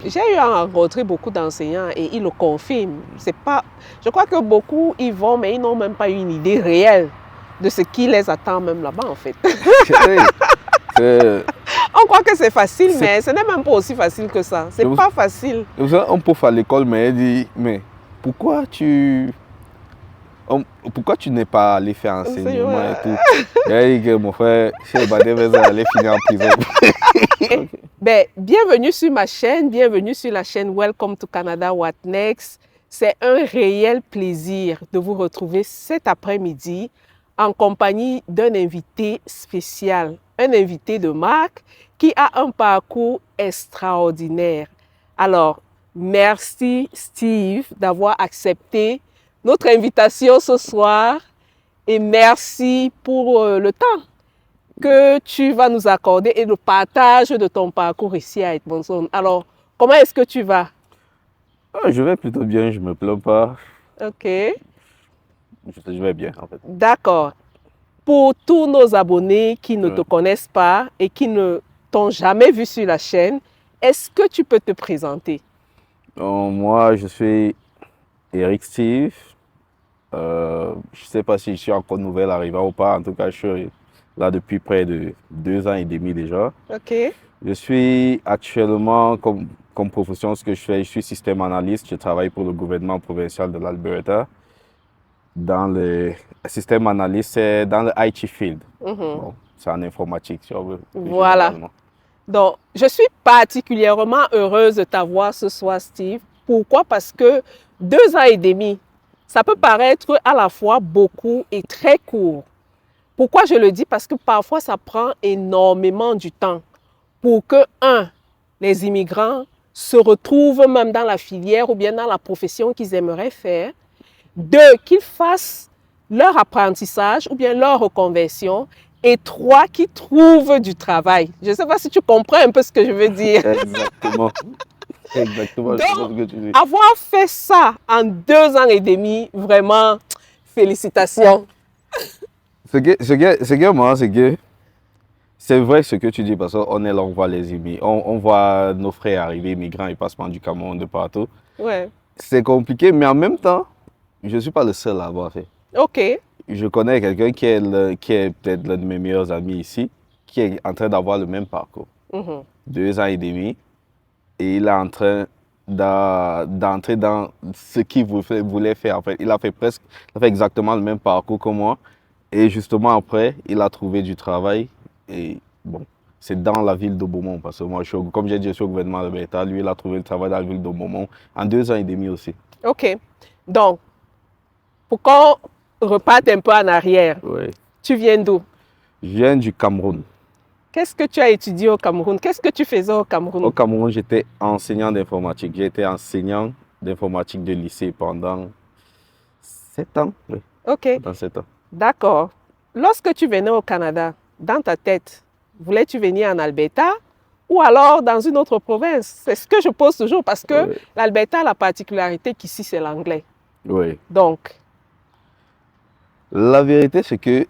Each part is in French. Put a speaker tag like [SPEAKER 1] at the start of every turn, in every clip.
[SPEAKER 1] J'ai eu à rencontrer beaucoup d'enseignants et ils le confirment. C'est pas, je crois que beaucoup y vont, mais ils n'ont même pas une idée réelle de ce qui les attend même là-bas en fait. On croit que c'est facile, mais ce n'est même pas aussi facile que ça. C'est pas facile.
[SPEAKER 2] On peut faire à l'école, mais elle dit, mais pourquoi tu n'es pas allé faire enseignement et tout? Et dit que mon frère, chez Badé, allait finir en prison.
[SPEAKER 1] Okay. Ben, bienvenue sur ma chaîne, bienvenue sur la chaîne Welcome to Canada What Next. C'est un réel plaisir de vous retrouver cet après-midi en compagnie d'un invité spécial, un invité de marque qui a un parcours extraordinaire. Alors, merci Steve d'avoir accepté notre invitation ce soir et merci pour le temps que tu vas nous accorder et le partage de ton parcours ici à Edmonton. Alors, comment est-ce que tu vas?
[SPEAKER 2] Je vais plutôt bien, je ne me plains pas.
[SPEAKER 1] Ok.
[SPEAKER 2] Je vais bien en fait.
[SPEAKER 1] D'accord. Pour tous nos abonnés qui ne te connaissent pas et qui ne t'ont jamais vu sur la chaîne, est-ce que tu peux te présenter?
[SPEAKER 2] Moi, je suis Eric Steve. Je ne sais pas si je suis encore nouvelle arrivant ou pas. En tout cas, je suis là depuis près de 2 ans et demi déjà.
[SPEAKER 1] Ok.
[SPEAKER 2] Je suis actuellement, comme profession, ce que je fais, je suis système analyste. Je travaille pour le gouvernement provincial de l'Alberta. Dans le système analyste, c'est dans le IT field. Bon, c'est en informatique, si on veut.
[SPEAKER 1] Voilà. Donc, je suis particulièrement heureuse de t'avoir ce soir, Steve. Pourquoi? Parce que 2 ans et demi, ça peut paraître à la fois beaucoup et très court. Pourquoi je le dis? Parce que parfois, ça prend énormément du temps pour que, les immigrants se retrouvent même dans la filière ou bien dans la profession qu'ils aimeraient faire. 2, qu'ils fassent leur apprentissage ou bien leur reconversion. Et 3, qu'ils trouvent du travail. Je ne sais pas si tu comprends un peu ce que je veux dire.
[SPEAKER 2] Exactement. Exactement.
[SPEAKER 1] Donc,
[SPEAKER 2] je sais ce que tu dis.
[SPEAKER 1] avoir fait ça en 2 ans et demi, vraiment, félicitations.
[SPEAKER 2] Ce qui est marrant, c'est que c'est vrai ce que tu dis parce qu'on est là, on voit les immigrants, on voit nos frères arriver, migrants et passement du Cameroun de partout.
[SPEAKER 1] Ouais.
[SPEAKER 2] C'est compliqué, mais en même temps, je ne suis pas le seul à avoir fait.
[SPEAKER 1] OK.
[SPEAKER 2] Je connais quelqu'un qui est peut-être l'un de mes meilleurs amis ici, qui est en train d'avoir le même parcours. 2 ans et demi, et il est en train d'entrer dans ce qu'il voulait faire. En fait, il a fait exactement le même parcours que moi. Et justement, après, il a trouvé du travail. Et bon, c'est dans la ville de Beaumont. Parce que moi, comme j'ai dit, je suis au gouvernement de l'État. Lui, il a trouvé le travail dans la ville de Beaumont en 2 ans et demi aussi.
[SPEAKER 1] OK. Donc, pour qu'on reparte un peu en arrière,
[SPEAKER 2] Oui.
[SPEAKER 1] tu viens d'où?
[SPEAKER 2] Je viens du Cameroun.
[SPEAKER 1] Qu'est-ce que tu as étudié au Cameroun? Qu'est-ce que tu faisais au Cameroun?
[SPEAKER 2] Au Cameroun, j'étais enseignant d'informatique. J'ai été enseignant d'informatique de lycée pendant 7 ans. Oui,
[SPEAKER 1] OK.
[SPEAKER 2] pendant 7 ans.
[SPEAKER 1] D'accord. Lorsque tu venais au Canada, dans ta tête, voulais-tu venir en Alberta ou alors dans une autre province? C'est ce que je pose toujours parce que l'Alberta a la particularité qu'ici, c'est l'anglais.
[SPEAKER 2] Oui.
[SPEAKER 1] Donc,
[SPEAKER 2] la vérité, c'est que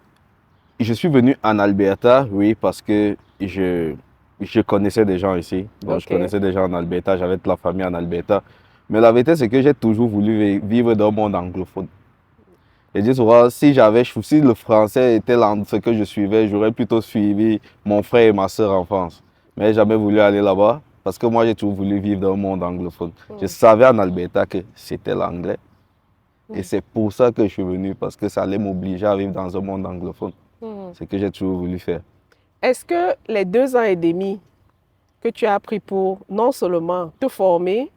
[SPEAKER 2] je suis venu en Alberta, oui, parce que je connaissais des gens ici. Donc, je connaissais des gens en Alberta, j'avais de la famille en Alberta. Mais la vérité, c'est que j'ai toujours voulu vivre dans le monde anglophone. Et dis souvent, si le français était ce que je suivais, j'aurais plutôt suivi mon frère et ma soeur en France. Mais j'ai jamais voulu aller là-bas parce que moi, j'ai toujours voulu vivre dans le monde anglophone. Je savais en Alberta que c'était l'anglais. Et c'est pour ça que je suis venu, parce que ça allait m'obliger à vivre dans un monde anglophone. C'est ce que j'ai toujours voulu faire.
[SPEAKER 1] Est-ce que les 2 ans et demi que tu as pris pour non seulement te former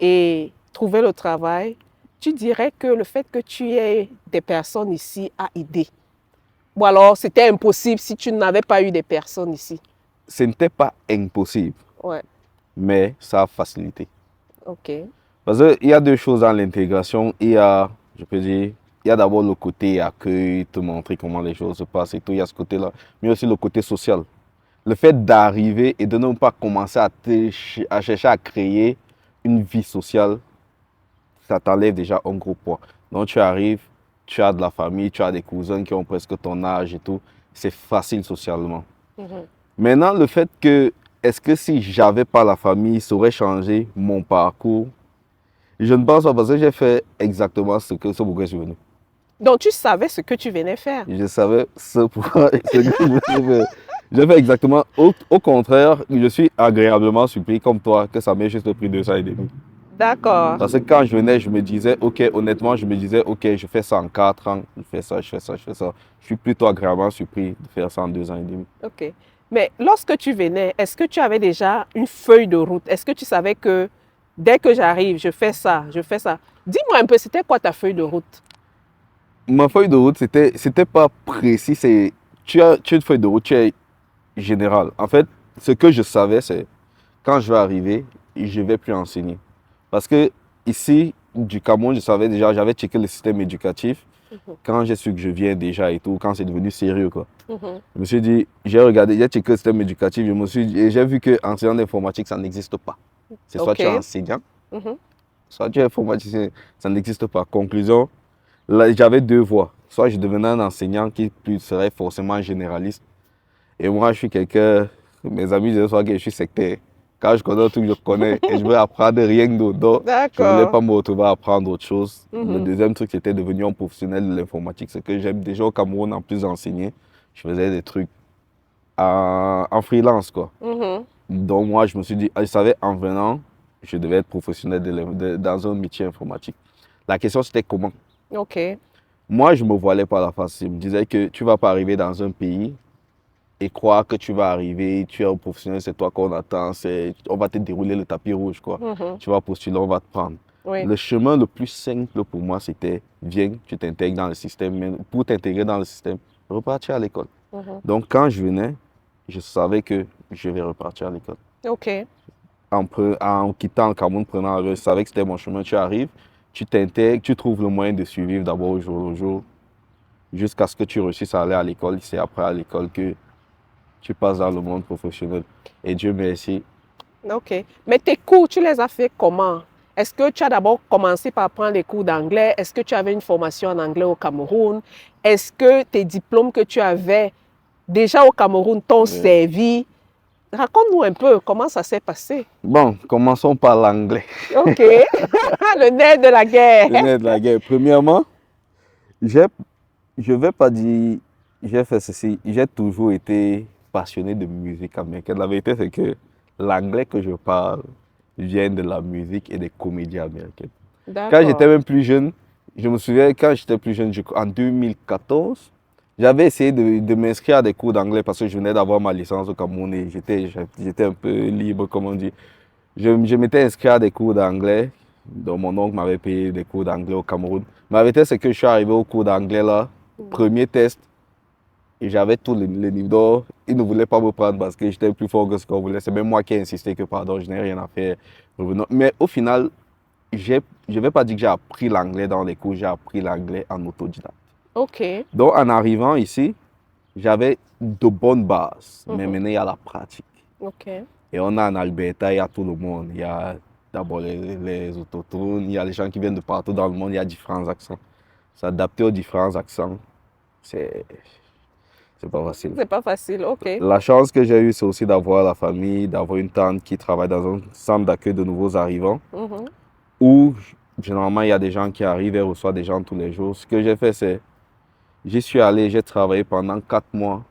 [SPEAKER 1] et trouver le travail, tu dirais que le fait que tu aies des personnes ici a aidé? Ou alors c'était impossible si tu n'avais pas eu des personnes ici?
[SPEAKER 2] Ce n'était pas impossible, mais ça a facilité.
[SPEAKER 1] OK.
[SPEAKER 2] Parce qu'il y a 2 choses dans l'intégration. Il y a d'abord le côté accueil, te montrer comment les choses se passent et tout, il y a ce côté-là. Mais aussi le côté social. Le fait d'arriver et de ne pas commencer à chercher à créer une vie sociale, ça t'enlève déjà un gros poids. Donc tu arrives, tu as de la famille, tu as des cousins qui ont presque ton âge et tout. C'est facile socialement. Maintenant, le fait que est-ce que si j'avais pas la famille, ça aurait changé mon parcours? Je ne pense pas parce que j'ai fait exactement ce pourquoi je suis venu.
[SPEAKER 1] Donc, tu savais ce que tu venais faire.
[SPEAKER 2] Je savais ce pourquoi ce que je venais faire. J'ai fait exactement au contraire. Je suis agréablement surpris comme toi que ça m'ait juste pris 2 ans et demi.
[SPEAKER 1] D'accord.
[SPEAKER 2] Parce que quand je venais, je me disais, ok, honnêtement, je me disais, ok, je fais ça en 4 ans, je fais ça, je fais ça, je fais ça. Je suis plutôt agréablement surpris de faire ça en 2 ans et demi.
[SPEAKER 1] OK. Mais lorsque tu venais, est-ce que tu avais déjà une feuille de route? Est-ce que tu savais que dès que j'arrive, je fais ça, je fais ça? Dis-moi un peu, c'était quoi ta feuille de route?
[SPEAKER 2] Ma feuille de route, c'était pas précis, tu as une feuille de route, tu es générale. En fait, ce que je savais, c'est quand je vais arriver, je vais plus enseigner. Parce que ici, du Cameroun, je savais déjà, j'avais checké le système éducatif. Quand j'ai su que je viens déjà et tout, quand c'est devenu sérieux, quoi. Je me suis dit, j'ai regardé, j'ai checké le système éducatif, je me suis dit, et j'ai vu que enseignant d'informatique, ça n'existe pas. C'est soit tu es
[SPEAKER 1] OK.
[SPEAKER 2] enseignant,
[SPEAKER 1] Mhm.
[SPEAKER 2] soit tu es informaticien, ça n'existe pas. Conclusion, là, j'avais 2 voies. Soit je devenais un enseignant qui plus serait forcément généraliste. Et moi, je suis quelqu'un, mes amis disaient soit que je suis sectaire. Quand je connais tout, je connais et je veux apprendre rien d'autre. Donc, je ne voulais
[SPEAKER 1] D'accord.
[SPEAKER 2] pas me retrouver à apprendre autre chose. Le
[SPEAKER 1] Mhm.
[SPEAKER 2] deuxième truc, c'était devenir un professionnel de l'informatique. Ce que j'aime déjà au Cameroun, en plus d'enseigner, je faisais des trucs en freelance, quoi.
[SPEAKER 1] Mhm.
[SPEAKER 2] Donc, moi, je me suis dit, je savais en venant, je devais être professionnel dans un métier informatique. La question, c'était comment?
[SPEAKER 1] OK.
[SPEAKER 2] Moi, je ne me voilais pas la face. Je me disais que tu ne vas pas arriver dans un pays et croire que tu vas arriver, tu es un professionnel, c'est toi qu'on attend, on va te dérouler le tapis rouge, quoi.
[SPEAKER 1] Mhm.
[SPEAKER 2] Tu vas postuler, on va te prendre.
[SPEAKER 1] Oui.
[SPEAKER 2] Le chemin le plus simple pour moi, c'était, viens, tu t'intègres dans le système. Mais pour t'intégrer dans le système, repartir à l'école.
[SPEAKER 1] Mhm.
[SPEAKER 2] Donc, quand je venais, je savais que je vais repartir à l'école.
[SPEAKER 1] OK.
[SPEAKER 2] En quittant le Cameroun, prenant l'avion, je savais que c'était mon chemin. Tu arrives, tu t'intègres, tu trouves le moyen de survivre d'abord au jour le jour, jusqu'à ce que tu réussisses à aller à l'école. C'est après à l'école que tu passes dans le monde professionnel. Et Dieu merci.
[SPEAKER 1] OK. Mais tes cours, tu les as fait comment? Est-ce que tu as d'abord commencé par prendre des cours d'anglais? Est-ce que tu avais une formation en anglais au Cameroun? Est-ce que tes diplômes que tu avais déjà au Cameroun t'ont servi? Raconte-nous un peu comment ça s'est passé.
[SPEAKER 2] Bon, commençons par l'anglais.
[SPEAKER 1] OK. Le nerf de la
[SPEAKER 2] Le
[SPEAKER 1] guerre.
[SPEAKER 2] nerf de la guerre. Premièrement, je ne vais pas dire, j'ai fait ceci, j'ai toujours été passionné de musique américaine. La vérité, c'est que l'anglais que je parle vient de la musique et des comédies américaines. Quand j'étais
[SPEAKER 1] D'accord.
[SPEAKER 2] même plus jeune, je me souviens, quand j'étais plus jeune, en 2014, j'avais essayé de m'inscrire à des cours d'anglais parce que je venais d'avoir ma licence au Cameroun et j'étais un peu libre, comme on dit. Je m'étais inscrit à des cours d'anglais. Donc mon oncle m'avait payé des cours d'anglais au Cameroun. Mais la vérité, c'est que je suis arrivé au cours d'anglais là, premier test, et j'avais tous les niveaux d'or. Ils ne voulaient pas me prendre parce que j'étais plus fort que ce qu'on voulait. C'est même moi qui ai insisté que pardon, je n'ai rien à faire. Revenons. Mais au final, je ne vais pas dire que j'ai appris l'anglais dans les cours, j'ai appris l'anglais en autodidacte.
[SPEAKER 1] OK.
[SPEAKER 2] Donc en arrivant ici, j'avais de bonnes bases, mais maintenant il y a la pratique.
[SPEAKER 1] OK.
[SPEAKER 2] Et on a en Alberta, il y a tout le monde. Il y a d'abord les autochtones, il y a les gens qui viennent de partout dans le monde, il y a différents accents. S'adapter aux différents accents, c'est pas facile.
[SPEAKER 1] C'est pas facile. OK.
[SPEAKER 2] La chance que j'ai eue, c'est aussi d'avoir la famille, d'avoir une tante qui travaille dans un centre d'accueil de nouveaux arrivants,
[SPEAKER 1] Mhm.
[SPEAKER 2] où généralement il y a des gens qui arrivent et reçoivent des gens tous les jours. Ce que j'ai fait, c'est, j'y suis allé, j'ai travaillé pendant 4 mois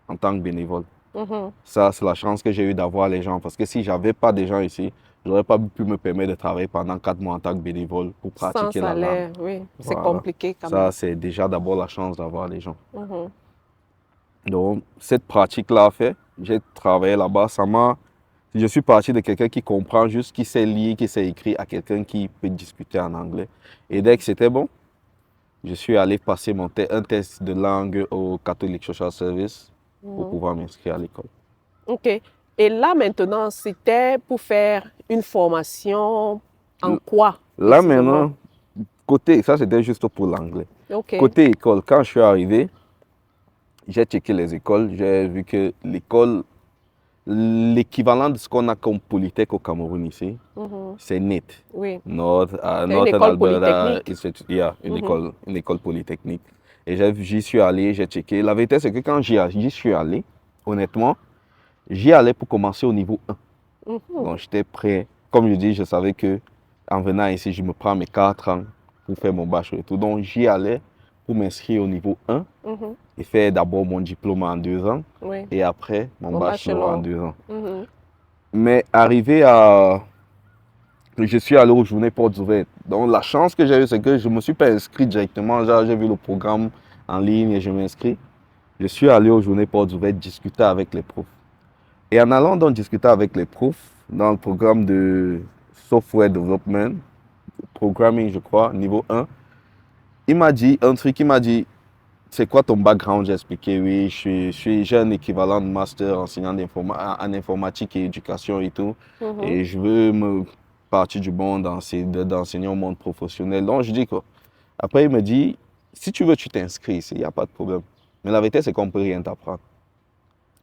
[SPEAKER 2] en tant que bénévole.
[SPEAKER 1] Mhm.
[SPEAKER 2] Ça, c'est la chance que j'ai eue d'avoir les gens. Parce que si je n'avais pas des gens ici, je n'aurais pas pu me permettre de travailler pendant 4 mois en tant que bénévole pour
[SPEAKER 1] Sans
[SPEAKER 2] pratiquer la langue.
[SPEAKER 1] salaire, oui. C'est
[SPEAKER 2] Voilà.
[SPEAKER 1] compliqué quand
[SPEAKER 2] Ça,
[SPEAKER 1] même.
[SPEAKER 2] c'est déjà d'abord la chance d'avoir les gens.
[SPEAKER 1] Mhm.
[SPEAKER 2] Donc, cette pratique-là fait, j'ai travaillé là-bas. Je suis parti de quelqu'un qui comprend juste, qui sait lire, qui sait écrire, à quelqu'un qui peut discuter en anglais. Et dès que c'était bon, je suis allé passer un test de langue au Catholic Social Service pour pouvoir m'inscrire à l'école.
[SPEAKER 1] OK. Et là, maintenant, c'était pour faire une formation en quoi?
[SPEAKER 2] Là
[SPEAKER 1] précisément?
[SPEAKER 2] maintenant, ça c'était juste pour l'anglais.
[SPEAKER 1] OK.
[SPEAKER 2] Côté école, quand je suis arrivé, j'ai checké les écoles, j'ai vu que l'équivalent de ce qu'on a comme Polytech au Cameroun ici,
[SPEAKER 1] Mhm.
[SPEAKER 2] c'est NIT.
[SPEAKER 1] Oui.
[SPEAKER 2] Northern
[SPEAKER 1] école
[SPEAKER 2] Alberta
[SPEAKER 1] polytechnique.
[SPEAKER 2] Institute, yeah, une école polytechnique. Et j'y suis allé, j'ai checké. La vérité, c'est que quand j'y suis allé, honnêtement, J'y allais pour commencer au niveau 1.
[SPEAKER 1] Mhm.
[SPEAKER 2] Donc, j'étais prêt. Comme je dis, je savais que en venant ici, je me prends mes 4 ans pour faire mon bachelor et tout. Donc, j'y allais pour m'inscrire au niveau 1
[SPEAKER 1] Mhm.
[SPEAKER 2] et faire d'abord mon diplôme en 2 ans
[SPEAKER 1] Oui.
[SPEAKER 2] et après mon
[SPEAKER 1] Mon
[SPEAKER 2] bachelor en
[SPEAKER 1] bachelor.
[SPEAKER 2] 2 ans.
[SPEAKER 1] Mhm.
[SPEAKER 2] Mais arrivé à... Je suis allé aux journées portes ouvertes. Donc, la chance que j'ai eue, c'est que je ne me suis pas inscrit directement. Genre, j'ai vu le programme en ligne et je m'inscris. Je suis allé aux journées portes ouvertes discuter avec les profs. Et en allant donc discuter avec les profs dans le programme de software development, programming, je crois, niveau 1, il m'a dit un truc, il m'a dit, c'est quoi ton background? J'ai expliqué, oui, j'ai un équivalent de master enseignant en informatique et éducation et tout.
[SPEAKER 1] Mhm.
[SPEAKER 2] Et je veux me partir du monde d'enseigner au monde professionnel. Donc, je dis quoi? Après, il me dit, si tu veux, tu t'inscris ici, il n'y a pas de problème. Mais la vérité, c'est qu'on ne peut rien t'apprendre.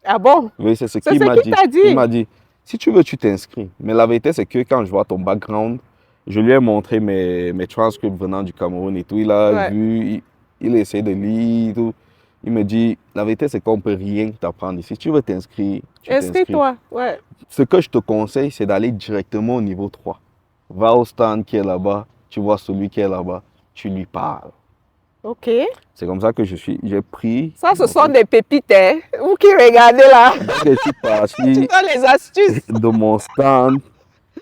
[SPEAKER 1] Ah bon?
[SPEAKER 2] Oui, c'est ce
[SPEAKER 1] C'est
[SPEAKER 2] qu'il
[SPEAKER 1] ce
[SPEAKER 2] m'a
[SPEAKER 1] qu'il
[SPEAKER 2] dit.
[SPEAKER 1] t'a
[SPEAKER 2] Il
[SPEAKER 1] dit?
[SPEAKER 2] m'a dit, si tu veux, tu t'inscris. Mais la vérité, c'est que quand je vois ton background, je lui ai montré mes transcripts venant du Cameroun et tout. Il a
[SPEAKER 1] Ouais.
[SPEAKER 2] vu, il a essayé de lire et tout. Il me dit, la vérité, c'est qu'on ne peut rien t'apprendre ici. Si tu veux t'inscrire, tu t'inscris.
[SPEAKER 1] Inscris-toi. Ouais.
[SPEAKER 2] Ce que je te conseille, c'est d'aller directement au niveau 3. Va au stand qui est là-bas, tu vois celui qui est là-bas, tu lui parles.
[SPEAKER 1] OK.
[SPEAKER 2] C'est comme ça que j'ai pris.
[SPEAKER 1] Ça, ce sont des pépites, hein? Vous qui regardez là.
[SPEAKER 2] Donc, je suis
[SPEAKER 1] Tu
[SPEAKER 2] parti
[SPEAKER 1] donnes les astuces.
[SPEAKER 2] de mon stand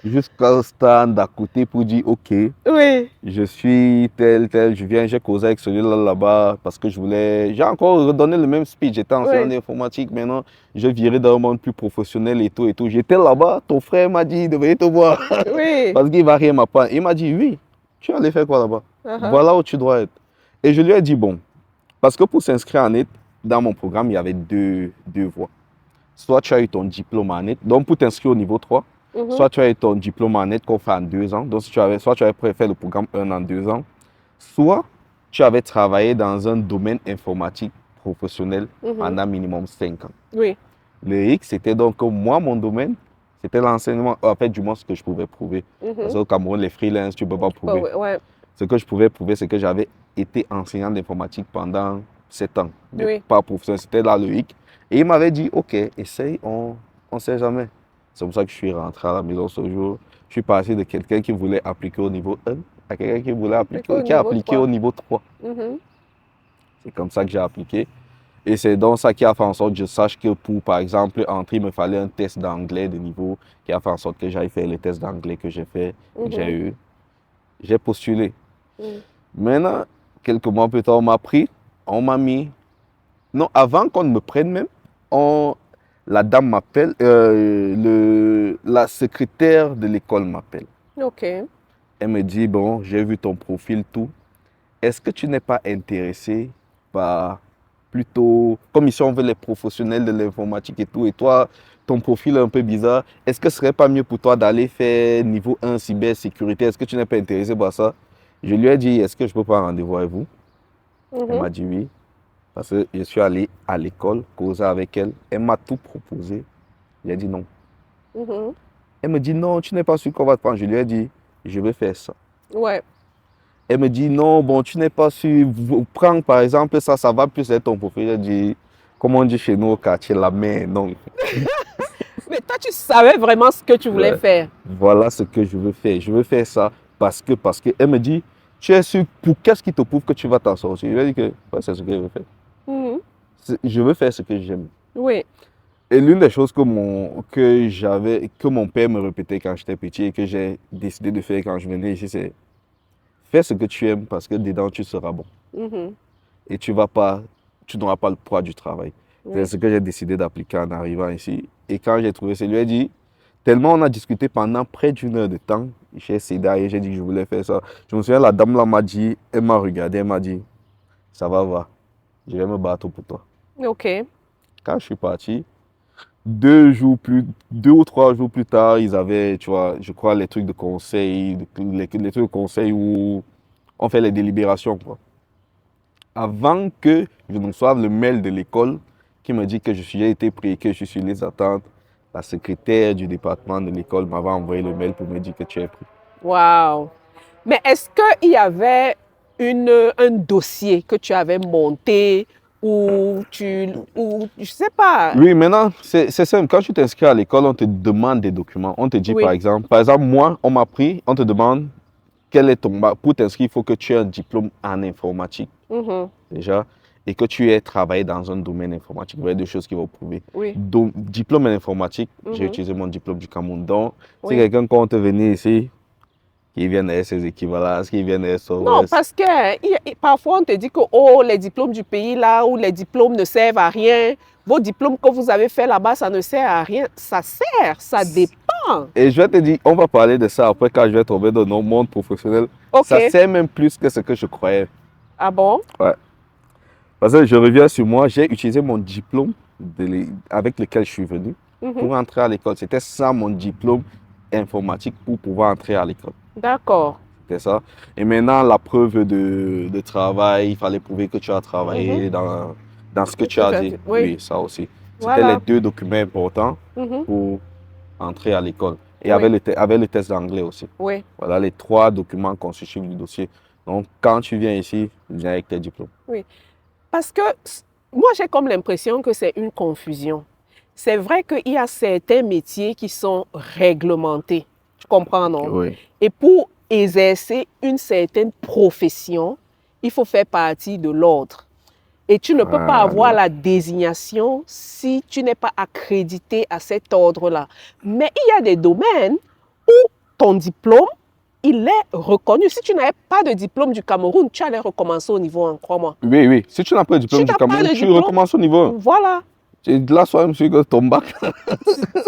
[SPEAKER 2] jusqu'au stand d'à côté pour dire, OK,
[SPEAKER 1] Oui.
[SPEAKER 2] je suis tel, je viens, j'ai causé avec celui-là là-bas parce que j'ai encore redonné le même speech. J'étais enseignant
[SPEAKER 1] Oui.
[SPEAKER 2] d'informatique, maintenant je virais dans un monde plus professionnel et tout et tout. J'étais là-bas, ton frère m'a dit, il devait te voir
[SPEAKER 1] Oui.
[SPEAKER 2] parce qu'il va rien m'apprendre. Il m'a dit, oui, tu allais faire quoi là-bas?
[SPEAKER 1] Uh-huh.
[SPEAKER 2] Voilà où tu dois être. Et je lui ai dit, bon, parce que pour s'inscrire en net, dans mon programme, il y avait deux voies. Soit tu as eu ton diplôme en net, donc pour t'inscrire au niveau 3,
[SPEAKER 1] Mhm.
[SPEAKER 2] soit tu as eu ton diplôme en net qu'on fait en 2 ans, donc soit tu avais préféré le programme 1 en 2 ans, soit tu avais travaillé dans un domaine informatique professionnel
[SPEAKER 1] Mhm.
[SPEAKER 2] pendant minimum 5 ans.
[SPEAKER 1] Oui.
[SPEAKER 2] Le X, c'était donc que moi, mon domaine, c'était l'enseignement, en fait, du moins ce que je pouvais prouver. Parce
[SPEAKER 1] Mhm.
[SPEAKER 2] qu'au Cameroun, les freelances, tu ne peux pas
[SPEAKER 1] Oh,
[SPEAKER 2] prouver.
[SPEAKER 1] ouais, ouais.
[SPEAKER 2] Ce que je pouvais prouver, c'est que j'avais été enseignant d'informatique pendant 7 ans. Mais
[SPEAKER 1] Oui.
[SPEAKER 2] pas professeur, c'était là le hic. Et il m'avait dit, OK, essaye, on ne sait jamais. C'est pour ça que je suis rentré à la maison ce jour. Je suis passé de quelqu'un qui voulait appliquer au niveau 1 à quelqu'un qui voulait qui a appliqué au niveau 3.
[SPEAKER 1] Mhm.
[SPEAKER 2] C'est comme ça que j'ai appliqué. Et c'est donc ça qui a fait en sorte que je sache que pour, par exemple, entrer, il me fallait un test d'anglais de niveau qui a fait en sorte que j'aille faire les tests d'anglais que j'ai fait, que
[SPEAKER 1] Mhm.
[SPEAKER 2] j'ai eu. J'ai postulé.
[SPEAKER 1] Mhm.
[SPEAKER 2] Maintenant, quelques mois plus tard, on m'a pris, on m'a mis. Non, avant qu'on ne me prenne même, la dame m'appelle, la secrétaire de l'école m'appelle.
[SPEAKER 1] OK.
[SPEAKER 2] Elle me dit, bon, j'ai vu ton profil, tout. Est-ce que tu n'es pas intéressé par plutôt, comme ici on veut les professionnels de l'informatique et tout, et toi, ton profil est un peu bizarre, est-ce que ce serait pas mieux pour toi d'aller faire niveau 1 cybersécurité? Est-ce que tu n'es pas intéressé par ça? Je lui ai dit, est-ce que je peux prendre rendez-vous avec vous? Elle
[SPEAKER 1] Mhm.
[SPEAKER 2] m'a dit oui, parce que je suis allé à l'école, causer avec elle. Elle m'a tout proposé. J'ai dit non.
[SPEAKER 1] Mhm.
[SPEAKER 2] Elle me dit non, tu n'es pas sûr qu'on va te prendre. Je lui ai dit, je vais faire ça.
[SPEAKER 1] Ouais.
[SPEAKER 2] Elle me dit non, bon, tu n'es pas sûr. Prends par exemple ça va plus être ton profil. J'ai dit, comme on dit chez nous au quartier, la main, non.
[SPEAKER 1] Mais toi, tu savais vraiment ce que tu voulais
[SPEAKER 2] Ouais.
[SPEAKER 1] faire.
[SPEAKER 2] Voilà ce que je veux faire. Je veux faire ça parce que elle me dit, tu es sûr, pour qu'est-ce qui te prouve que tu vas t'en sortir? Je lui ai dit que ouais, c'est ce que je veux faire.
[SPEAKER 1] Mhm.
[SPEAKER 2] Je veux faire ce que j'aime.
[SPEAKER 1] Oui.
[SPEAKER 2] Et l'une des choses que mon père me répétait quand j'étais petit et que j'ai décidé de faire quand je venais ici, c'est fais ce que tu aimes parce que dedans tu seras bon.
[SPEAKER 1] Mhm.
[SPEAKER 2] Et tu n'auras pas le poids du travail.
[SPEAKER 1] Oui.
[SPEAKER 2] C'est ce que j'ai décidé d'appliquer en arrivant ici. Et quand j'ai trouvé ça, je lui ai dit, tellement on a discuté pendant près d'une heure de temps, j'ai cédé et j'ai dit que je voulais faire ça. Je me souviens, la dame là m'a dit, elle m'a regardé, elle m'a dit, ça va, je vais me battre pour toi.
[SPEAKER 1] OK.
[SPEAKER 2] Quand je suis parti, 2 ou 3 jours plus tard, ils avaient, tu vois, je crois, les trucs de conseil, les trucs de conseil où on fait les délibérations, quoi. Avant que je ne reçoive le mail de l'école qui me dit que j'ai été pris et que je suis sur les attentes, la secrétaire du département de l'école m'avait envoyé le mail pour me dire que tu es pris.
[SPEAKER 1] Wow. Mais est-ce qu'il y avait un dossier que tu avais monté ou je sais pas.
[SPEAKER 2] Oui, maintenant, c'est simple. Quand tu t'inscris à l'école, on te demande des documents. On te dit,
[SPEAKER 1] Oui.
[SPEAKER 2] par exemple, moi, on m'a pris, on te demande quel est ton bac. Pour t'inscrire, il faut que tu aies un diplôme en informatique,
[SPEAKER 1] Mhm.
[SPEAKER 2] déjà, et que tu aies travaillé dans un domaine informatique. Il y a deux choses qui vont prouver.
[SPEAKER 1] Oui.
[SPEAKER 2] Donc, diplôme en informatique, j'ai
[SPEAKER 1] Mhm.
[SPEAKER 2] utilisé mon diplôme du Cameroun. Donc,
[SPEAKER 1] Oui.
[SPEAKER 2] si quelqu'un compte venir ici, qui vient de ses équivalences, qui vient de
[SPEAKER 1] Non,
[SPEAKER 2] SOS.
[SPEAKER 1] parce que parfois on te dit que oh, les diplômes du pays là, ou les diplômes ne servent à rien. Vos diplômes que vous avez fait là-bas, ça ne sert à rien. Ça sert, ça dépend.
[SPEAKER 2] Et je vais te dire, on va parler de ça après quand je vais tomber dans notre monde professionnel.
[SPEAKER 1] Ok.
[SPEAKER 2] Ça sert même plus que ce que je croyais.
[SPEAKER 1] Ah bon?
[SPEAKER 2] Ouais. Parce que je reviens sur moi, j'ai utilisé mon diplôme avec lequel je suis venu pour entrer à l'école. C'était ça mon diplôme informatique pour pouvoir entrer à l'école.
[SPEAKER 1] D'accord.
[SPEAKER 2] C'était ça. Et maintenant, la preuve de travail, il fallait prouver que tu as travaillé dans ce que tu as dit. Oui, ça aussi. C'était les deux documents importants pour entrer à l'école. Et avec le test d'anglais aussi.
[SPEAKER 1] Oui.
[SPEAKER 2] Voilà les 3 documents constitutifs du dossier. Donc, quand tu viens ici, viens avec tes diplômes.
[SPEAKER 1] Oui. Parce que moi, j'ai comme l'impression que c'est une confusion. C'est vrai qu'il y a certains métiers qui sont réglementés. Tu comprends, non?
[SPEAKER 2] Oui.
[SPEAKER 1] Et pour exercer une certaine profession, il faut faire partie de l'ordre. Et tu ne peux pas avoir la désignation si tu n'es pas accrédité à cet ordre-là. Mais il y a des domaines où ton diplôme, il est reconnu. Si tu n'avais pas de diplôme du Cameroun, tu allais recommencer au niveau 1, crois-moi.
[SPEAKER 2] Oui, oui. Si tu n'as pas de diplôme du Cameroun, tu recommences au niveau 1.
[SPEAKER 1] Voilà.
[SPEAKER 2] Là, sois même sûr que ton bac.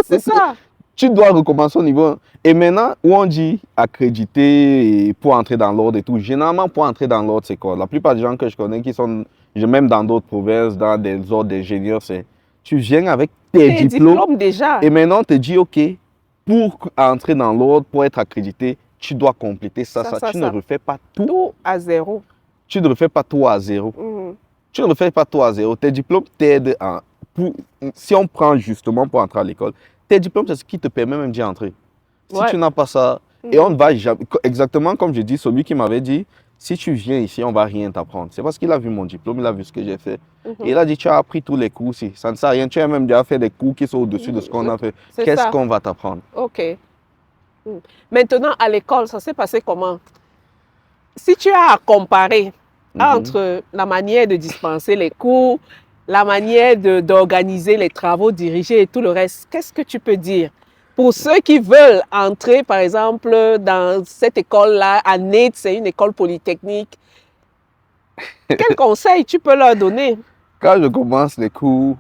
[SPEAKER 1] C'est ça.
[SPEAKER 2] Tu dois recommencer au niveau 1. Et maintenant, où on dit accrédité pour entrer dans l'ordre et tout, généralement, pour entrer dans l'ordre, c'est quoi? La plupart des gens que je connais qui sont, même dans d'autres provinces, dans des ordres d'ingénieurs, c'est tu viens avec tes diplômes
[SPEAKER 1] déjà.
[SPEAKER 2] Et maintenant, on te dit, OK, pour entrer dans l'ordre, pour être accrédité, tu dois compléter ça. Tu ne refais pas
[SPEAKER 1] tout à zéro.
[SPEAKER 2] Tu ne refais pas tout à zéro. Tu ne refais pas tout à zéro. Tes diplômes t'aident si on prend justement pour entrer à l'école, tes diplômes, c'est ce qui te permet même d'y entrer. Si tu n'as pas ça, et on ne va jamais, exactement comme je dis, celui qui m'avait dit, si tu viens ici, on ne va rien t'apprendre. C'est parce qu'il a vu mon diplôme, il a vu ce que j'ai fait. Et il a dit, tu as appris tous les cours ici. Ça ne sert à rien. Tu as même déjà fait des cours qui sont au-dessus de ce qu'on a fait. Qu'est-ce qu'on va t'apprendre?
[SPEAKER 1] OK. Maintenant, à l'école, ça s'est passé comment? Si tu as à comparer entre la manière de dispenser les cours, la manière d'organiser les travaux dirigés et tout le reste, qu'est-ce que tu peux dire? Pour ceux qui veulent entrer, par exemple, dans cette école-là, à Nate, c'est une école polytechnique, quel conseil tu peux leur donner?
[SPEAKER 2] Quand je commence les cours,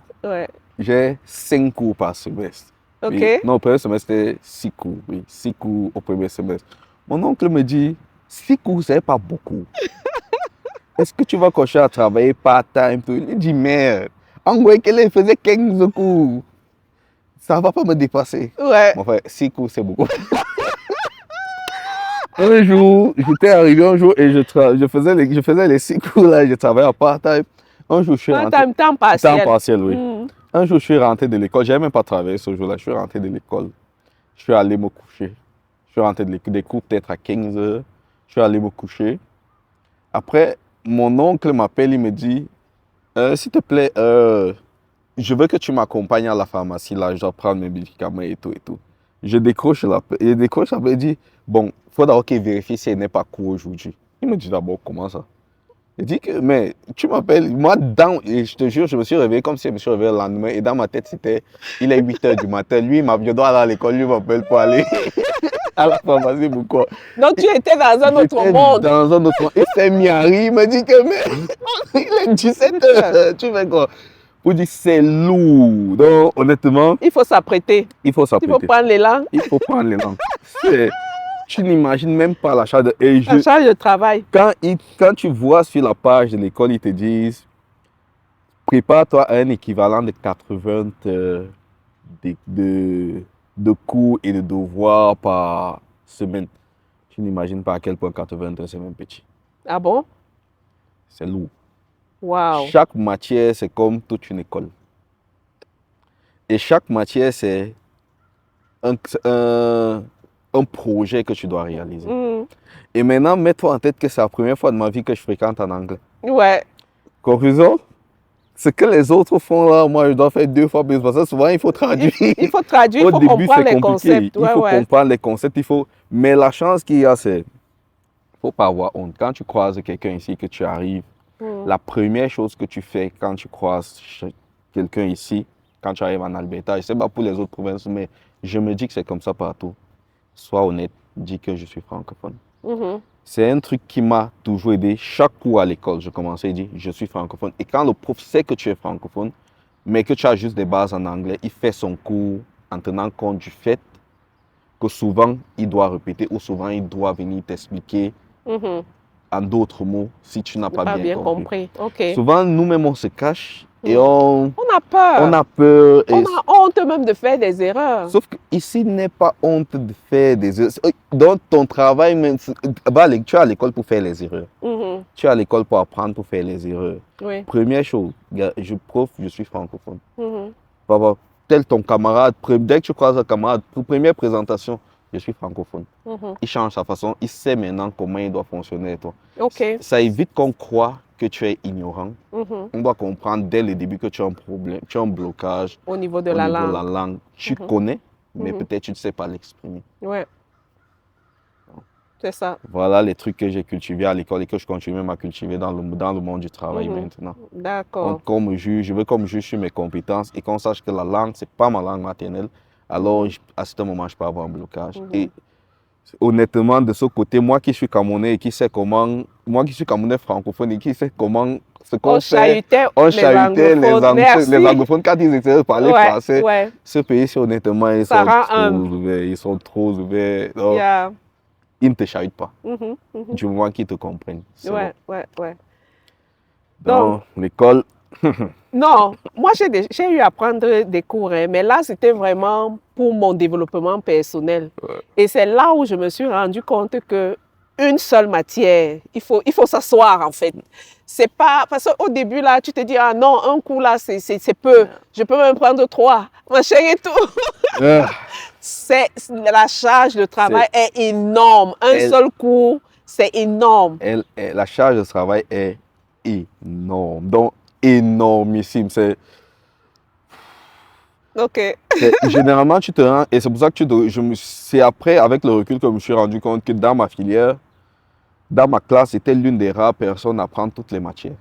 [SPEAKER 2] j'ai 5 cours par semestre.
[SPEAKER 1] OK.
[SPEAKER 2] Oui. Non, au premier semestre, c'était 6 cours. Oui, 6 cours au premier semestre. Mon oncle me dit, 6 cours, c'est pas beaucoup. Est-ce que tu vas cocher à travailler part-time? Il dit, merde. En gros, il faisait 15 cours. Ça ne va pas me dépasser.
[SPEAKER 1] Ouais.
[SPEAKER 2] Mon frère, 6 cours, c'est beaucoup. Un jour, j'étais arrivé un jour et je faisais les 6 cours là, je travaillais à part-time. Un jour, je suis rentré.
[SPEAKER 1] Temps partiel.
[SPEAKER 2] Temps partiel, oui. Un jour, je suis rentré de l'école. Je n'avais même pas travaillé ce jour-là. Je suis rentré de l'école. Je suis allé me coucher. Je suis rentré des cours peut-être à 15 h. Je suis allé me coucher. Après, mon oncle m'appelle, il me dit, s'il te plaît, je veux que tu m'accompagnes à la pharmacie, là, je dois prendre mes médicaments et tout et tout. Je décroche l'appel, il dit, bon, il faut d'abord qu'il vérifie si elle n'est pas cours aujourd'hui. Il me dit d'abord, comment ça? Il dit que, mais tu m'appelles, moi, et je te jure, je me suis réveillé comme si je me suis réveillé le lendemain, et dans ma tête, c'était, il est 8 h du matin, lui, je dois aller à l'école, lui m'appelle pour aller à la pharmacie, pourquoi?
[SPEAKER 1] Donc tu étais dans un autre monde.
[SPEAKER 2] Dans un autre monde. Il s'est mis à rire, il me dit que, mais, il est 17 h, tu fais quoi? Pour dire c'est lourd. Donc, honnêtement,
[SPEAKER 1] il faut s'apprêter.
[SPEAKER 2] Il faut
[SPEAKER 1] prendre l'élan.
[SPEAKER 2] Il faut prendre l'élan. Tu n'imagines même pas la charge
[SPEAKER 1] la charge de travail.
[SPEAKER 2] Quand tu vois sur la page de l'école, ils te disent prépare-toi à un équivalent de 80 heures de cours et de devoirs par semaine. Tu n'imagines pas à quel point 80 heures, c'est même petit.
[SPEAKER 1] Ah bon?
[SPEAKER 2] C'est lourd.
[SPEAKER 1] Wow.
[SPEAKER 2] Chaque matière, c'est comme toute une école. Et chaque matière, c'est un projet que tu dois réaliser. Et maintenant, mets-toi en tête que c'est la première fois de ma vie que je fréquente en anglais.
[SPEAKER 1] Ouais.
[SPEAKER 2] Conclusion, ce que les autres font là, moi, je dois faire 2 fois plus. Parce que souvent, il faut traduire.
[SPEAKER 1] Il faut traduire, il
[SPEAKER 2] Au
[SPEAKER 1] faut
[SPEAKER 2] début,
[SPEAKER 1] comprendre
[SPEAKER 2] c'est
[SPEAKER 1] les
[SPEAKER 2] compliqué.
[SPEAKER 1] concepts.
[SPEAKER 2] Il
[SPEAKER 1] Ouais,
[SPEAKER 2] faut
[SPEAKER 1] ouais.
[SPEAKER 2] comprendre les concepts. Mais la chance qu'il y a, c'est faut pas avoir honte. Quand tu croises quelqu'un ici, que tu arrives, la première chose que tu fais quand tu croises quelqu'un ici, quand tu arrives en Alberta, je ne sais pas pour les autres provinces, mais je me dis que c'est comme ça partout. Sois honnête, dis que je suis francophone.
[SPEAKER 1] Mhm.
[SPEAKER 2] C'est un truc qui m'a toujours aidé. Chaque cours à l'école, je commençais à dire je suis francophone. Et quand le prof sait que tu es francophone, mais que tu as juste des bases en anglais, il fait son cours en tenant compte du fait que souvent il doit répéter ou souvent il doit venir t'expliquer
[SPEAKER 1] Mhm.
[SPEAKER 2] en d'autres mots si tu n'as pas
[SPEAKER 1] Pas
[SPEAKER 2] bien
[SPEAKER 1] bien
[SPEAKER 2] compris.
[SPEAKER 1] compris. OK.
[SPEAKER 2] Souvent, nous-mêmes, on se cache et
[SPEAKER 1] On a peur.
[SPEAKER 2] on a peur.
[SPEAKER 1] On a honte même de faire des erreurs.
[SPEAKER 2] Sauf qu'ici, il n'est pas honte de faire des erreurs. Dans ton travail, même, tu es à l'école pour faire les erreurs.
[SPEAKER 1] Mhm.
[SPEAKER 2] Tu es à l'école pour apprendre, pour faire les erreurs.
[SPEAKER 1] Oui.
[SPEAKER 2] Première chose, prof, je suis francophone.
[SPEAKER 1] Mhm.
[SPEAKER 2] Papa, tel ton camarade, dès que tu croises un camarade, pour première présentation, je suis francophone.
[SPEAKER 1] Mhm.
[SPEAKER 2] Il change sa façon, il sait maintenant comment il doit fonctionner avec toi.
[SPEAKER 1] OK.
[SPEAKER 2] Ça évite qu'on croie que tu es ignorant.
[SPEAKER 1] Mhm.
[SPEAKER 2] On doit comprendre dès le début que tu as un problème, tu as un blocage
[SPEAKER 1] Au niveau de
[SPEAKER 2] au
[SPEAKER 1] la
[SPEAKER 2] niveau de
[SPEAKER 1] langue.
[SPEAKER 2] la langue. Tu connais, mais
[SPEAKER 1] Mhm.
[SPEAKER 2] peut-être tu ne sais pas l'exprimer.
[SPEAKER 1] Ouais. C'est ça.
[SPEAKER 2] Voilà les trucs que j'ai cultivés à l'école et que je continue même à cultiver dans le monde du travail maintenant.
[SPEAKER 1] D'accord.
[SPEAKER 2] Donc, qu'on me juge, je veux qu'on me juge sur mes compétences et qu'on sache que la langue, ce n'est pas ma langue maternelle. Alors, à ce moment, je peux avoir un blocage. Et honnêtement, de ce côté, moi qui suis Camerounais et qui sais comment, moi qui suis Camerounais francophone et qui sais comment ce qu'on fait, on chahutait les anglophones quand ils essayaient de parler français.
[SPEAKER 1] Ouais.
[SPEAKER 2] Ce pays-ci, honnêtement, ils sont trop ouverts. Donc, ils ne te chahutent pas. Du moment qu'ils te comprennent.
[SPEAKER 1] Ouais.
[SPEAKER 2] Donc, l'école.
[SPEAKER 1] Non, moi j'ai eu à prendre des cours, hein, mais là c'était vraiment pour mon développement personnel.
[SPEAKER 2] Ouais.
[SPEAKER 1] Et c'est là où je me suis rendu compte que une seule matière, il faut s'asseoir en fait. C'est pas parce qu'au début là, tu te dis ah non, un cours là c'est peu. Je peux même prendre 3, machin et tout. La charge de travail est énorme. Un seul cours, c'est énorme.
[SPEAKER 2] La charge de travail est énorme. Donc énormissime.
[SPEAKER 1] Ok.
[SPEAKER 2] Généralement, tu te rends, et c'est pour ça que c'est après, avec le recul, que je me suis rendu compte que dans ma filière, dans ma classe, c'était l'une des rares personnes à prendre toutes les matières.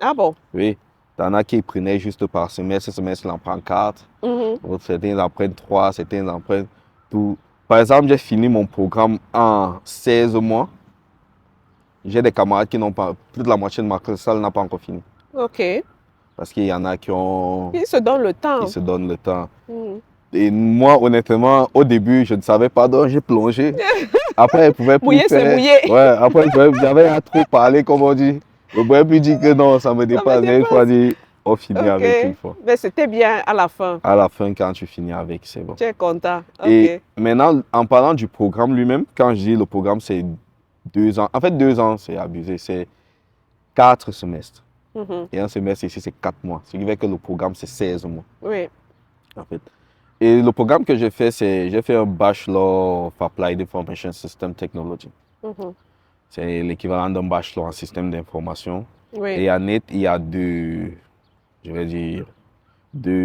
[SPEAKER 1] Ah bon?
[SPEAKER 2] Oui. Il y en a qui prenaient juste par semestre, ce semestre, ils en prennent 4. Certains, ils en prennent 3, certains, ils en prennent tout. Par exemple, j'ai fini mon programme en 16 mois. J'ai des camarades qui n'ont pas, plus de la moitié de ma salle n'a pas encore fini.
[SPEAKER 1] Ok.
[SPEAKER 2] Parce qu'il y en a qui ont...
[SPEAKER 1] Ils se donnent le temps.
[SPEAKER 2] Ils se donnent le temps. Et moi, honnêtement, au début, je ne savais pas, donc j'ai plongé. Après, je pouvais plus
[SPEAKER 1] mouiller, c'est mouiller.
[SPEAKER 2] Ouais, après, j'avais à trop parler, comme on dit. Je ne pouvais plus dire que non, ça me dépasse. Une fois dit, on finit avec une fois.
[SPEAKER 1] Mais c'était bien à la fin.
[SPEAKER 2] À la fin, quand tu finis avec, c'est bon.
[SPEAKER 1] Tu es content.
[SPEAKER 2] Et maintenant, en parlant du programme lui-même, quand je dis le programme, c'est 2 ans. En fait, 2 ans, c'est abusé. C'est 4 semestres. Et un semestre ici, c'est 4 mois. Ce qui fait que le programme, c'est 16 mois.
[SPEAKER 1] Oui.
[SPEAKER 2] En fait. Et le programme que j'ai fait, j'ai fait un Bachelor of Applied Information System Technology. C'est l'équivalent d'un bachelor en système d'information.
[SPEAKER 1] Oui.
[SPEAKER 2] Et à NET, il y a deux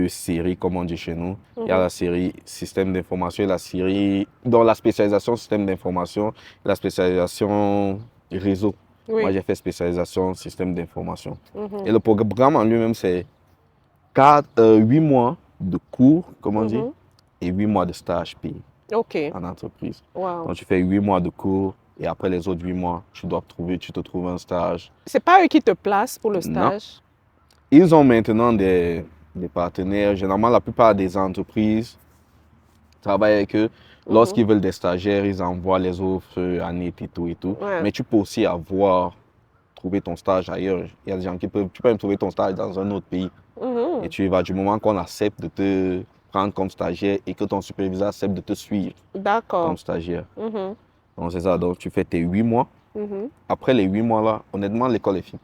[SPEAKER 2] séries, comme on dit chez nous. Il y a la série système d'information et la série, dans la spécialisation système d'information, la spécialisation réseau. Oui. Moi, j'ai fait spécialisation système d'information. Et le programme en lui-même, c'est 8 mois de cours, comme on dit, et 8 mois de stage payé en entreprise.
[SPEAKER 1] Wow.
[SPEAKER 2] Donc, tu fais 8 mois de cours et après les autres 8 mois, tu te trouves un stage.
[SPEAKER 1] C'est pas eux qui te placent pour le stage?
[SPEAKER 2] Non. Ils ont maintenant des partenaires. Généralement, la plupart des entreprises travaillent avec eux. Lorsqu'ils veulent des stagiaires, ils envoient les offres à NET et tout. Ouais. Mais tu peux aussi trouver ton stage ailleurs. Il y a des gens tu peux même trouver ton stage dans un autre pays. Et tu y vas du moment qu'on accepte de te prendre comme stagiaire et que ton superviseur accepte de te suivre comme stagiaire. Donc c'est ça, donc tu fais tes 8 mois. Après les 8 mois là, honnêtement, l'école est finie.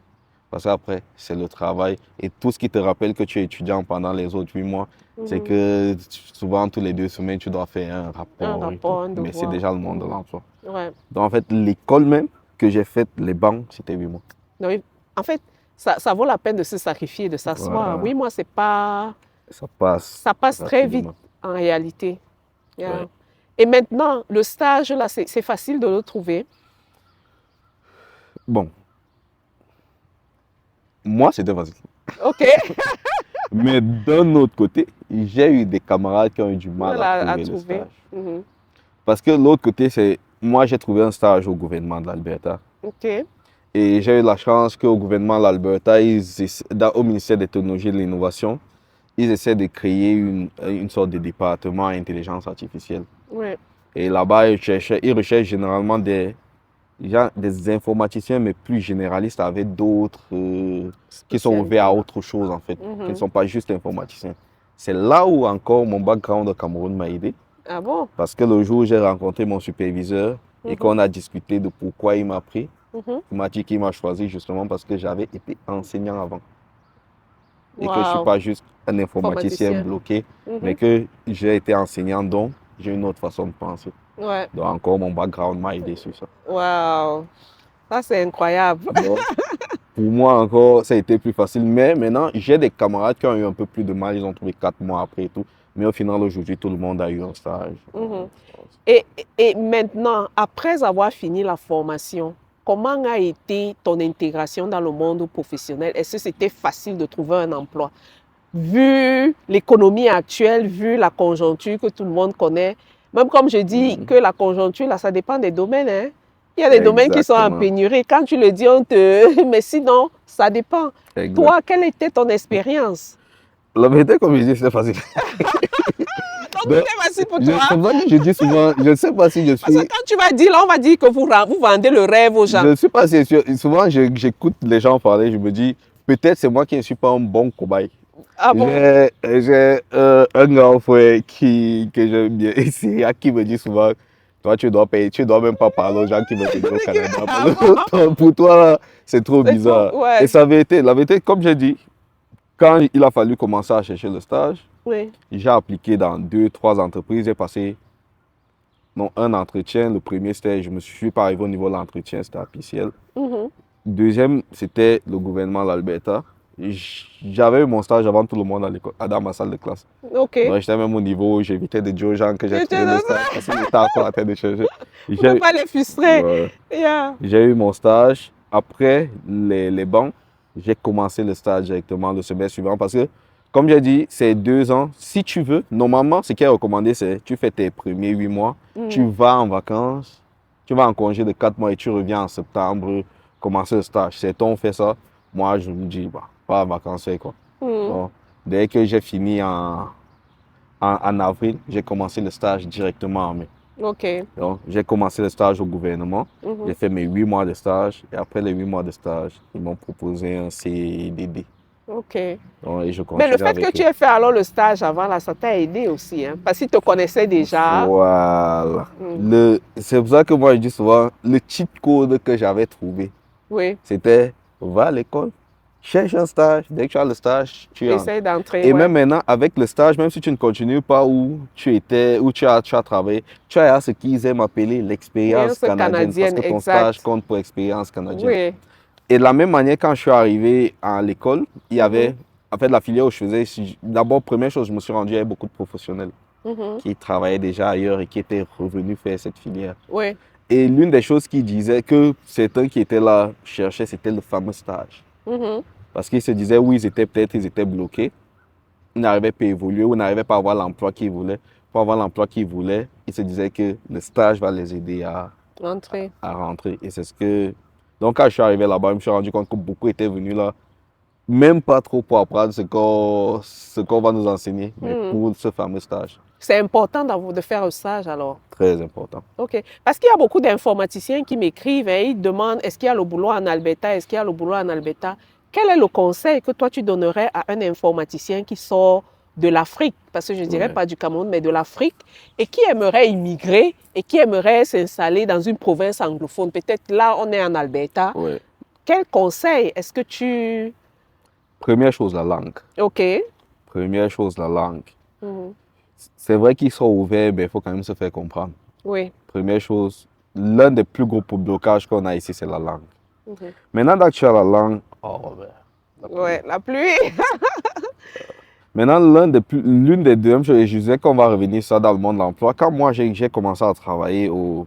[SPEAKER 2] Parce qu'après, c'est le travail et tout ce qui te rappelle que tu es étudiant pendant les autres 8 mois, c'est que souvent, tous les 2 semaines, tu dois faire un rapport. Mais c'est déjà le monde de l'emploi.
[SPEAKER 1] Ouais.
[SPEAKER 2] Donc en fait, l'école même que j'ai faite, les banques, c'était 8 mois.
[SPEAKER 1] Donc, en fait, ça vaut la peine de se sacrifier, de s'asseoir.
[SPEAKER 2] Voilà.
[SPEAKER 1] Oui, moi, c'est pas...
[SPEAKER 2] Ça passe
[SPEAKER 1] très vite
[SPEAKER 2] rapidement.
[SPEAKER 1] en réalité. Yeah.
[SPEAKER 2] Ouais.
[SPEAKER 1] Et maintenant, le stage, là, c'est facile de le trouver.
[SPEAKER 2] Bon, moi, c'était facile.
[SPEAKER 1] OK.
[SPEAKER 2] Mais d'un autre côté, j'ai eu des camarades qui ont eu du mal à trouver le stage.
[SPEAKER 1] Mhm.
[SPEAKER 2] Parce que l'autre côté, c'est... Moi, j'ai trouvé un stage au gouvernement de l'Alberta.
[SPEAKER 1] OK.
[SPEAKER 2] Et j'ai eu la chance qu'au gouvernement de l'Alberta, au ministère des Technologies et de l'Innovation, ils essaient de créer une sorte de département intelligence artificielle.
[SPEAKER 1] Oui.
[SPEAKER 2] Et là-bas, ils recherchent généralement des informaticiens, mais plus généralistes, avec d'autres qui sont ouverts à autre chose, en fait, qui ne sont pas juste informaticiens. C'est là où encore mon background au Cameroun m'a aidé.
[SPEAKER 1] Ah bon?
[SPEAKER 2] Parce que le jour où j'ai rencontré mon superviseur et qu'on a discuté de pourquoi il m'a pris, il m'a dit qu'il m'a choisi justement parce que j'avais été enseignant avant. Et que je ne suis pas juste un informaticien bloqué, mais que j'ai été enseignant, donc j'ai une autre façon de penser.
[SPEAKER 1] Ouais.
[SPEAKER 2] Donc encore mon background m'a aidé sur ça.
[SPEAKER 1] Wow! Ça, c'est incroyable.
[SPEAKER 2] Donc, pour moi encore, ça a été plus facile. Mais maintenant, j'ai des camarades qui ont eu un peu plus de mal. Ils ont trouvé 4 mois après et tout. Mais au final, aujourd'hui, tout le monde a eu un stage.
[SPEAKER 1] Et maintenant, après avoir fini la formation, comment a été ton intégration dans le monde professionnel? Est-ce que c'était facile de trouver un emploi? Vu l'économie actuelle, vu la conjoncture que tout le monde connaît, même comme je dis que la conjoncture, là, ça dépend des domaines. Hein? Il y a des domaines qui sont en pénurie. Quand tu le dis, on te... Mais sinon, ça dépend. Exact. Toi, quelle était ton expérience?
[SPEAKER 2] La vérité, comme je dis, c'est facile.
[SPEAKER 1] Donc, c'est facile pour toi.
[SPEAKER 2] C'est vrai que je dis souvent, je ne sais pas si je suis...
[SPEAKER 1] Parce que quand tu vas dire, là, on va dire que vous vendez le rêve aux gens.
[SPEAKER 2] Je ne suis pas sûr. Souvent, j'écoute les gens parler, je me dis, peut-être c'est moi qui ne suis pas un bon cobaye.
[SPEAKER 1] Ah bon?
[SPEAKER 2] J'ai un grand frère que j'aime bien ici, qui me dit souvent, toi, tu dois payer, tu dois même pas parler aux gens qui veulent payer au Canada. Pour toi, c'est trop bizarre.
[SPEAKER 1] Trop, ouais.
[SPEAKER 2] Et la vérité, comme j'ai dit, quand il a fallu commencer à chercher le stage, j'ai appliqué dans 2-3 entreprises. J'ai passé un entretien. Le premier, c'était, je ne me suis pas arrivé au niveau de l'entretien, c'était à PCL. Deuxième, c'était le gouvernement de l'Alberta. J'avais eu mon stage avant tout le monde dans ma salle de classe.
[SPEAKER 1] OK.
[SPEAKER 2] Donc, j'étais même au niveau où j'évitais de dire aux gens que j'ai trouvé le stage parce qu'ils étaient encore en train de chercher.
[SPEAKER 1] Pour ne pas les frustrer.
[SPEAKER 2] J'ai eu mon stage. Après les bancs, j'ai commencé le stage directement le semestre suivant parce que, comme j'ai dit, c'est 2 ans. Si tu veux, normalement, ce qui est recommandé, c'est tu fais tes premiers 8 mois, tu vas en vacances, tu vas en congé de 4 mois et tu reviens en septembre commencer le stage. C'est toi, on fait ça. Moi, je me dis, bah, pas en vacances, quoi. Donc, dès que j'ai fini en avril, j'ai commencé le stage directement en mai.
[SPEAKER 1] OK.
[SPEAKER 2] Donc, j'ai commencé le stage au gouvernement. J'ai fait mes 8 mois de stage. Et après les 8 mois de stage, ils m'ont proposé un CDD.
[SPEAKER 1] OK.
[SPEAKER 2] Donc, et je
[SPEAKER 1] Mais le fait que tu aies fait alors le stage avant, là, ça t'a aidé aussi, hein? Parce qu'ils te connaissaient déjà.
[SPEAKER 2] Voilà. C'est pour ça que moi, je dis souvent, le cheat code que j'avais trouvé, c'était va à l'école, cherche un stage. Dès que tu as le stage, tu
[SPEAKER 1] essaies d'entrer.
[SPEAKER 2] Et même maintenant, avec le stage, même si tu ne continues pas où tu étais, où tu as travaillé, tu as ce qu'ils aiment appeler l'expérience canadienne. Parce que ton stage compte pour expérience canadienne.
[SPEAKER 1] Oui.
[SPEAKER 2] Et de la même manière, quand je suis arrivé à l'école, il y avait, en fait, la filière où je faisais, d'abord, première chose, je me suis rendu, il y avait beaucoup de professionnels qui travaillaient déjà ailleurs et qui étaient revenus faire cette filière.
[SPEAKER 1] Oui.
[SPEAKER 2] Et l'une des choses qu'ils disaient que certains qui étaient là cherchaient, c'était le fameux stage. Parce qu'ils se disaient, oui, ils étaient bloqués, ils n'arrivaient pas à évoluer, ou ils n'arrivaient pas à avoir l'emploi qu'ils voulaient. Pour avoir l'emploi qu'ils voulaient, ils se disaient que le stage va les aider à rentrer. Et c'est ce que... Donc, quand je suis arrivé là-bas, je me suis rendu compte que beaucoup étaient venus là, même pas trop pour apprendre ce qu'on va nous enseigner, mais pour ce fameux stage.
[SPEAKER 1] C'est important de faire un stage alors?
[SPEAKER 2] Très important.
[SPEAKER 1] OK. Parce qu'il y a beaucoup d'informaticiens qui m'écrivent et ils demandent est-ce qu'il y a le boulot en Alberta? Est-ce qu'il y a le boulot en Alberta? Quel est le conseil que toi tu donnerais à un informaticien qui sort de l'Afrique, parce que je ne dirais pas du Cameroun, mais de l'Afrique, et qui aimerait immigrer et qui aimerait s'installer dans une province anglophone? Peut-être là, on est en Alberta. Quel conseil est-ce que tu...
[SPEAKER 2] Première chose, la langue.
[SPEAKER 1] OK.
[SPEAKER 2] Première chose, la langue. C'est vrai qu'ils sont ouverts, mais il faut quand même se faire comprendre.
[SPEAKER 1] Oui.
[SPEAKER 2] Première chose, l'un des plus gros blocages qu'on a ici, c'est la langue. Maintenant que tu as la langue,
[SPEAKER 1] Ouais, la pluie.
[SPEAKER 2] Maintenant, l'une des deux, je disais qu'on va revenir ça dans le monde de l'emploi. Quand moi, j'ai commencé à travailler au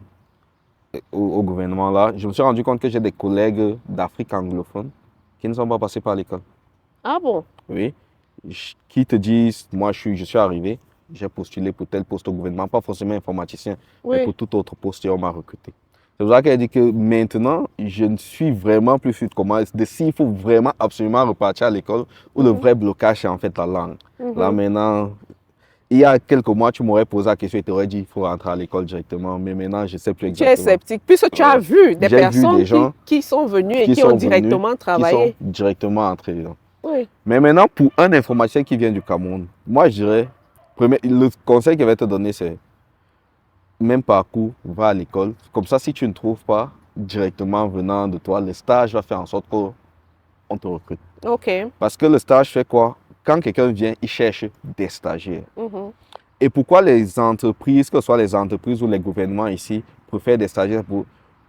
[SPEAKER 2] gouvernement là, je me suis rendu compte que j'ai des collègues d'Afrique anglophone qui ne sont pas passés par l'école.
[SPEAKER 1] Ah bon?
[SPEAKER 2] Oui. Qui te disent, moi, je suis arrivé, j'ai postulé pour tel poste au gouvernement, pas forcément informaticien, mais
[SPEAKER 1] Oui.
[SPEAKER 2] pour tout autre poste, et on m'a recruté. C'est pour ça qu'elle dit que maintenant, je ne suis vraiment plus sûr de comment, de s'il faut vraiment absolument repartir à l'école, ou le vrai blocage, c'est en fait la langue. Là, maintenant, il y a quelques mois, tu m'aurais posé la question et tu aurais dit, il faut rentrer à l'école directement, mais maintenant, je ne sais plus
[SPEAKER 1] Tu es
[SPEAKER 2] exactement.
[SPEAKER 1] sceptique, puisque tu as
[SPEAKER 2] Ouais.
[SPEAKER 1] vu des
[SPEAKER 2] J'ai vu
[SPEAKER 1] personnes
[SPEAKER 2] des gens
[SPEAKER 1] qui sont venues et
[SPEAKER 2] qui
[SPEAKER 1] qui ont
[SPEAKER 2] sont venus,
[SPEAKER 1] directement
[SPEAKER 2] qui sont
[SPEAKER 1] travaillé.
[SPEAKER 2] directement entrés dedans.
[SPEAKER 1] Oui.
[SPEAKER 2] Mais maintenant, pour un informaticien qui vient du Cameroun, moi, je dirais, le conseil qu'il va te donner, c'est même parcours, va à l'école. Comme ça, si tu ne trouves pas directement venant de toi, le stage va faire en sorte qu'on te recrute.
[SPEAKER 1] OK.
[SPEAKER 2] Parce que le stage fait quoi? Quand quelqu'un vient, il cherche des stagiaires.
[SPEAKER 1] Mhm.
[SPEAKER 2] Et pourquoi les entreprises, que ce soit les entreprises ou les gouvernements ici, préfèrent des stagiaires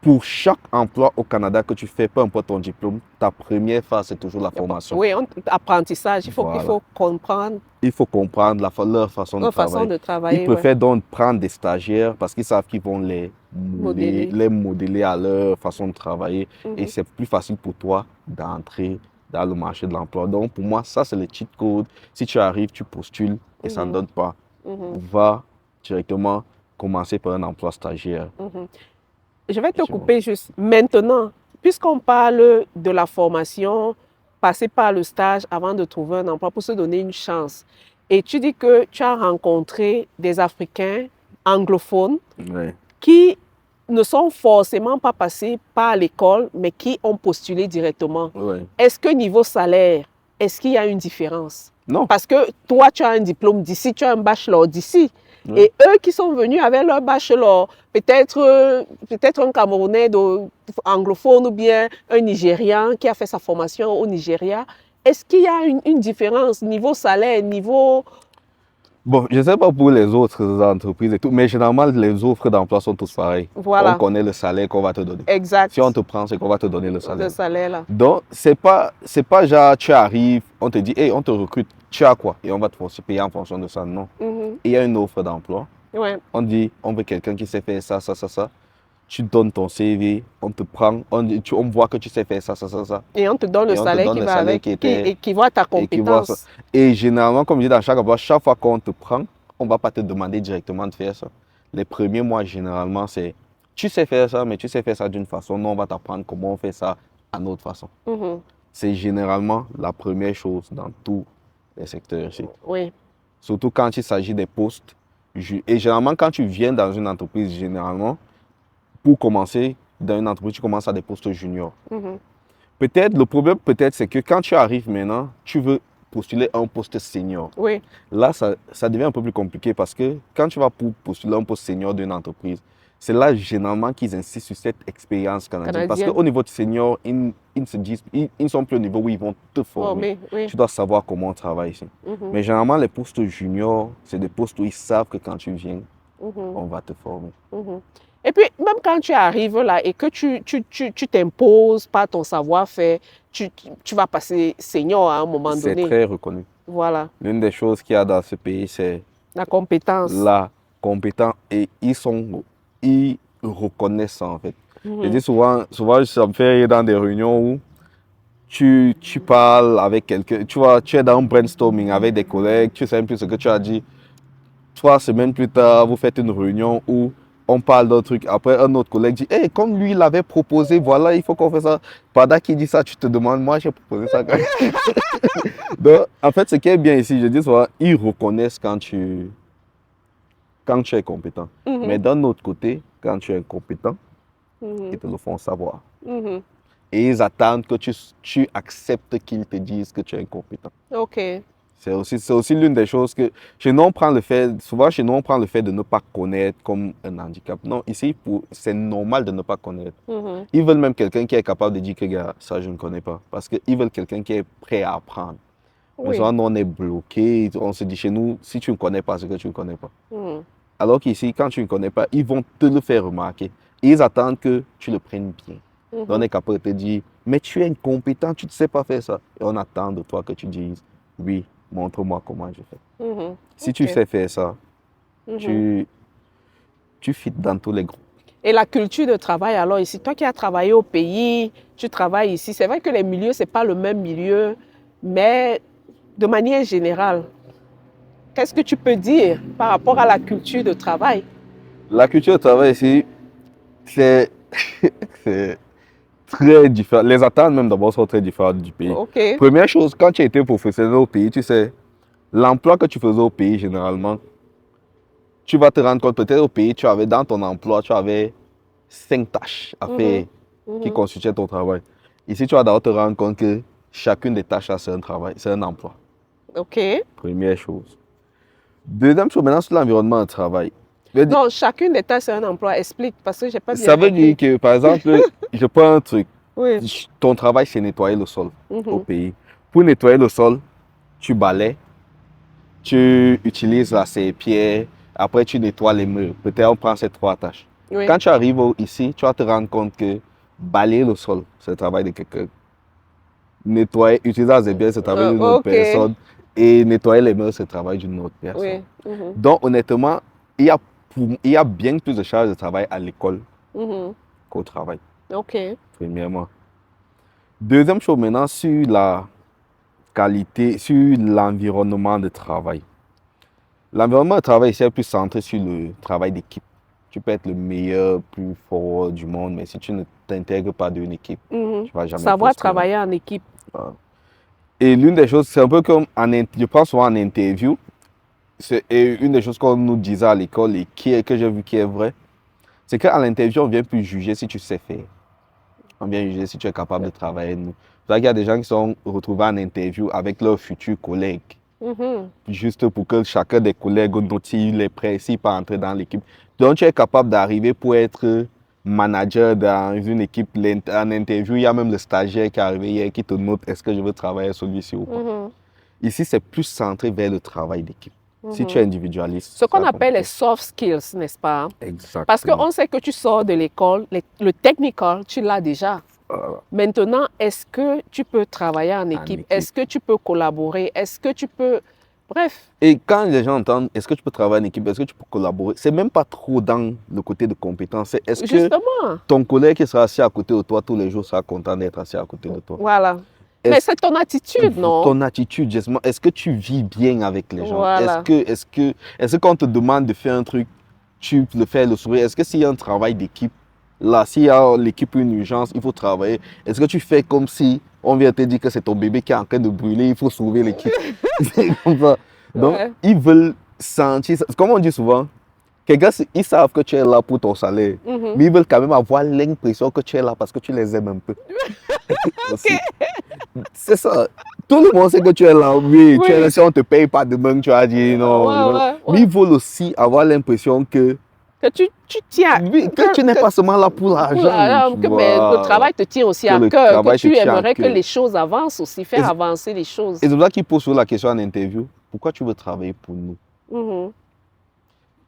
[SPEAKER 2] pour chaque emploi au Canada que tu fais, peu importe ton diplôme, ta première phase, c'est toujours la formation.
[SPEAKER 1] Oui, apprentissage, il
[SPEAKER 2] Voilà.
[SPEAKER 1] faut comprendre
[SPEAKER 2] Il faut comprendre leur façon de
[SPEAKER 1] leur façon
[SPEAKER 2] travailler.
[SPEAKER 1] de travailler.
[SPEAKER 2] Ils préfèrent donc prendre des stagiaires parce qu'ils savent qu'ils vont les modeler à leur façon de travailler. Et c'est plus facile pour toi d'entrer dans le marché de l'emploi. Donc, pour moi, ça, c'est le cheat code. Si tu arrives, tu postules et ça ne donne pas, va directement commencer par un emploi stagiaire.
[SPEAKER 1] Je vais te couper juste maintenant, puisqu'on parle de la formation, passer par le stage avant de trouver un emploi pour se donner une chance. Et tu dis que tu as rencontré des Africains anglophones
[SPEAKER 2] Ouais.
[SPEAKER 1] qui ne sont forcément pas passés par l'école, mais qui ont postulé directement.
[SPEAKER 2] Ouais.
[SPEAKER 1] Est-ce que niveau salaire, est-ce qu'il y a une différence?
[SPEAKER 2] Non.
[SPEAKER 1] Parce que toi, tu as un diplôme d'ici, tu as un bachelor d'ici.
[SPEAKER 2] Ouais.
[SPEAKER 1] Et eux qui sont venus avec leur bachelor, peut-être un Camerounais anglophone ou bien un Nigérian qui a fait sa formation au Nigeria, est-ce qu'il y a une différence niveau salaire, niveau...
[SPEAKER 2] Bon, je ne sais pas pour les autres entreprises et tout, mais généralement, les offres d'emploi sont tous pareilles.
[SPEAKER 1] Voilà.
[SPEAKER 2] On connaît le salaire qu'on va te donner.
[SPEAKER 1] Exact.
[SPEAKER 2] Si on te prend, c'est qu'on va te donner le salaire.
[SPEAKER 1] Le salaire, là.
[SPEAKER 2] Donc, c'est pas genre, tu arrives, on te dit, hey, on te recrute, tu as quoi? Et on va te payer en fonction de ça. Non. Il y a une offre d'emploi.
[SPEAKER 1] Ouais.
[SPEAKER 2] On dit, on veut quelqu'un qui sait faire ça, ça, ça, ça. Tu donnes ton CV, on te prend, on voit que tu sais faire ça, ça, ça, ça.
[SPEAKER 1] Et on te donne le salaire qui va avec, qui équivaut à ta compétence.
[SPEAKER 2] Et généralement, comme je dis dans chaque emploi, chaque fois qu'on te prend, on ne va pas te demander directement de faire ça. Les premiers mois, généralement, c'est tu sais faire ça, mais tu sais faire ça d'une façon. Nous, on va t'apprendre comment on fait ça à notre façon. C'est généralement la première chose dans tous les secteurs ici.
[SPEAKER 1] Oui.
[SPEAKER 2] Surtout quand il s'agit des postes. Et généralement, quand tu viens dans une entreprise, généralement, pour commencer dans une entreprise, tu commences à des postes juniors. Peut-être, le problème, c'est que quand tu arrives maintenant, tu veux postuler à un poste senior.
[SPEAKER 1] Oui.
[SPEAKER 2] Là, ça devient un peu plus compliqué parce que quand tu vas pour postuler à un poste senior d'une entreprise, c'est là généralement qu'ils insistent sur cette expérience canadienne. Parce qu'au niveau de senior, ils ne sont plus au niveau où ils vont te former.
[SPEAKER 1] Oui.
[SPEAKER 2] Tu dois savoir comment on travaille ici. Mais généralement, les postes juniors, c'est des postes où ils savent que quand tu viens, on va te former.
[SPEAKER 1] Et puis, même quand tu arrives là et que tu t'imposes par ton savoir-faire, tu vas passer senior à un moment donné.
[SPEAKER 2] C'est très reconnu.
[SPEAKER 1] Voilà.
[SPEAKER 2] L'une des choses qu'il y a dans ce pays, c'est
[SPEAKER 1] la compétence.
[SPEAKER 2] La compétence. Et ils reconnaissent ça, en fait. Je dis souvent, ça me fait rire dans des réunions où tu parles avec quelqu'un, tu es dans un brainstorming avec des collègues, tu sais un peu ce que tu as dit. 3 semaines plus tard, vous faites une réunion où on parle d'un truc. Après, un autre collègue dit, hey, comme lui l'avait proposé, voilà, il faut qu'on fasse ça. Pendant qu'il dit ça, tu te demandes, moi, j'ai proposé ça. Donc, en fait, ce qui est bien ici, je dis souvent, ils reconnaissent quand tu es compétent. Mais d'un autre côté, quand tu es incompétent, ils te le font savoir. Et ils attendent que tu acceptes qu'ils te disent que tu es incompétent.
[SPEAKER 1] OK.
[SPEAKER 2] C'est aussi l'une des choses que chez nous, souvent chez nous, on prend le fait de ne pas connaître comme un handicap. Non, ici, c'est normal de ne pas connaître. Ils veulent même quelqu'un qui est capable de dire que, gars, ça, je ne connais pas. Parce qu'ils veulent quelqu'un qui est prêt à apprendre. Mais souvent, nous, on est bloqué. On se dit chez nous, si tu ne connais pas, c'est que tu ne connais pas. Alors qu'ici, quand tu ne connais pas, ils vont te le faire remarquer. Et ils attendent que tu le prennes bien. Donc, on est capable de te dire, mais tu es incompétent, tu ne sais pas faire ça. Et on attend de toi que tu dises, oui, montre-moi comment je fais. Si tu
[SPEAKER 1] Ok.
[SPEAKER 2] sais faire ça,
[SPEAKER 1] Mhm.
[SPEAKER 2] tu fites dans tous les groupes.
[SPEAKER 1] Et la culture de travail, alors ici, toi qui as travaillé au pays, tu travailles ici, c'est vrai que les milieux, ce n'est pas le même milieu, mais de manière générale, qu'est-ce que tu peux dire par rapport à la culture de travail?
[SPEAKER 2] La culture de travail ici, c'est c'est très différent. Les attentes même d'abord sont très différentes du pays.
[SPEAKER 1] Ok.
[SPEAKER 2] Première chose, quand tu étais professionnel au pays, tu sais, l'emploi que tu faisais au pays, généralement, tu vas te rendre compte, peut-être au pays, dans ton emploi, tu avais 5 tâches à faire qui
[SPEAKER 1] Mhm.
[SPEAKER 2] constituaient ton travail. Ici, tu vas d'abord te rendre compte que chacune des tâches, c'est un travail, c'est un emploi.
[SPEAKER 1] Ok.
[SPEAKER 2] Première chose. Deuxième chose, maintenant, sur l'environnement de travail. Je veux dire-
[SPEAKER 1] Non, chacune des tâches, c'est un emploi. Explique, parce que je n'ai pas bien
[SPEAKER 2] Ça veut dire
[SPEAKER 1] compris.
[SPEAKER 2] que, par exemple, je prends un truc.
[SPEAKER 1] Oui.
[SPEAKER 2] Ton travail, c'est nettoyer le sol au
[SPEAKER 1] Mhm.
[SPEAKER 2] pays. Pour nettoyer le sol, tu balaies, tu utilises la serpillière, après tu nettoies les murs. Peut-être on prend ces 3 tâches.
[SPEAKER 1] Oui.
[SPEAKER 2] Quand tu arrives ici, tu vas te rendre compte que balayer le sol, c'est le travail de quelqu'un. Nettoyer, utiliser la serpillière, c'est le travail d'une autre
[SPEAKER 1] Ok.
[SPEAKER 2] personne. Et nettoyer les murs, c'est le travail d'une autre personne.
[SPEAKER 1] Oui. Mhm.
[SPEAKER 2] Donc, honnêtement, il y a bien plus de charges de travail à l'école
[SPEAKER 1] Mhm.
[SPEAKER 2] qu'au travail,
[SPEAKER 1] Ok.
[SPEAKER 2] premièrement. Deuxième chose maintenant, sur la qualité, sur l'environnement de travail. L'environnement de travail ici est plus centré sur le travail d'équipe. Tu peux être le meilleur, plus fort du monde, mais si tu ne t'intègres pas d'une équipe,
[SPEAKER 1] Mhm.
[SPEAKER 2] tu ne vas jamais
[SPEAKER 1] Savoir
[SPEAKER 2] prospérer.
[SPEAKER 1] travailler en équipe.
[SPEAKER 2] Voilà. Et l'une des choses, c'est un peu comme, je pense souvent en interview, et une des choses qu'on nous disait à l'école et que j'ai vu qui est vrai, c'est qu'à l'interview, on ne vient plus juger si tu sais faire. On vient juger si tu es capable de travailler. C'est vrai qu'il y a des gens qui sont retrouvés en interview avec leurs futurs collègues,
[SPEAKER 1] Mhm.
[SPEAKER 2] juste pour que chacun des collègues note s'il est prêt, s'il peut entrer dans l'équipe. Donc, tu es capable d'arriver pour être manager dans une équipe. En interview, il y a même le stagiaire qui est arrivé hier qui te note est-ce que je veux travailler celui-ci ou pas.
[SPEAKER 1] Mhm.
[SPEAKER 2] Ici, c'est plus centré vers le travail d'équipe. Si tu es individualiste,
[SPEAKER 1] Ce qu'on
[SPEAKER 2] ça
[SPEAKER 1] appelle les
[SPEAKER 2] compliqué.
[SPEAKER 1] soft skills, n'est-ce pas?
[SPEAKER 2] Exactement.
[SPEAKER 1] Parce qu'on sait que tu sors de l'école, le technical, tu l'as déjà.
[SPEAKER 2] Voilà.
[SPEAKER 1] Maintenant, est-ce que tu peux travailler en équipe?
[SPEAKER 2] équipe.
[SPEAKER 1] Est-ce que tu peux collaborer? Est-ce que tu peux... Bref.
[SPEAKER 2] Et quand les gens entendent est-ce que tu peux travailler en équipe, est-ce que tu peux collaborer, c'est même pas trop dans le côté de compétence. C'est est-ce que
[SPEAKER 1] Justement.
[SPEAKER 2] ton collègue qui sera assis à côté de toi tous les jours sera content d'être assis à côté de toi.
[SPEAKER 1] Voilà. Mais
[SPEAKER 2] Est-ce
[SPEAKER 1] c'est ton attitude, non?
[SPEAKER 2] ton attitude, justement, est-ce que tu vis bien avec les gens?
[SPEAKER 1] Voilà.
[SPEAKER 2] Est-ce qu'on te demande de faire un truc, tu le fais le sourire? Est-ce que s'il y a un travail d'équipe, là, s'il y a l'équipe une urgence, il faut travailler, est-ce que tu fais comme si on vient te dire que c'est ton bébé qui est en train de brûler, il faut sauver l'équipe? C'est comme ça. Donc,
[SPEAKER 1] Ouais.
[SPEAKER 2] ils veulent sentir, comme on dit souvent, quelqu'un, ils savent que tu es là pour ton salaire, mais ils veulent quand même avoir l'impression que tu es là parce que tu les aimes un peu. Aussi. C'est ça. Tout le monde sait que tu es là, oui, tu es là, si on ne te paye pas demain, tu vas dire non.
[SPEAKER 1] Ouais.
[SPEAKER 2] Mais ils veulent aussi avoir l'impression que,
[SPEAKER 1] Que tu tiens...
[SPEAKER 2] oui, que tu n'es pas seulement là pour l'argent.
[SPEAKER 1] Mais le travail te tient aussi
[SPEAKER 2] Que
[SPEAKER 1] à
[SPEAKER 2] le
[SPEAKER 1] cœur, que
[SPEAKER 2] travail te
[SPEAKER 1] tu
[SPEAKER 2] tient à
[SPEAKER 1] aimerais que
[SPEAKER 2] cœur.
[SPEAKER 1] les choses avancent aussi, faire avancer les choses.
[SPEAKER 2] Et c'est pour ça qu'ils posent la question en interview, pourquoi tu veux travailler pour nous?
[SPEAKER 1] Mhm.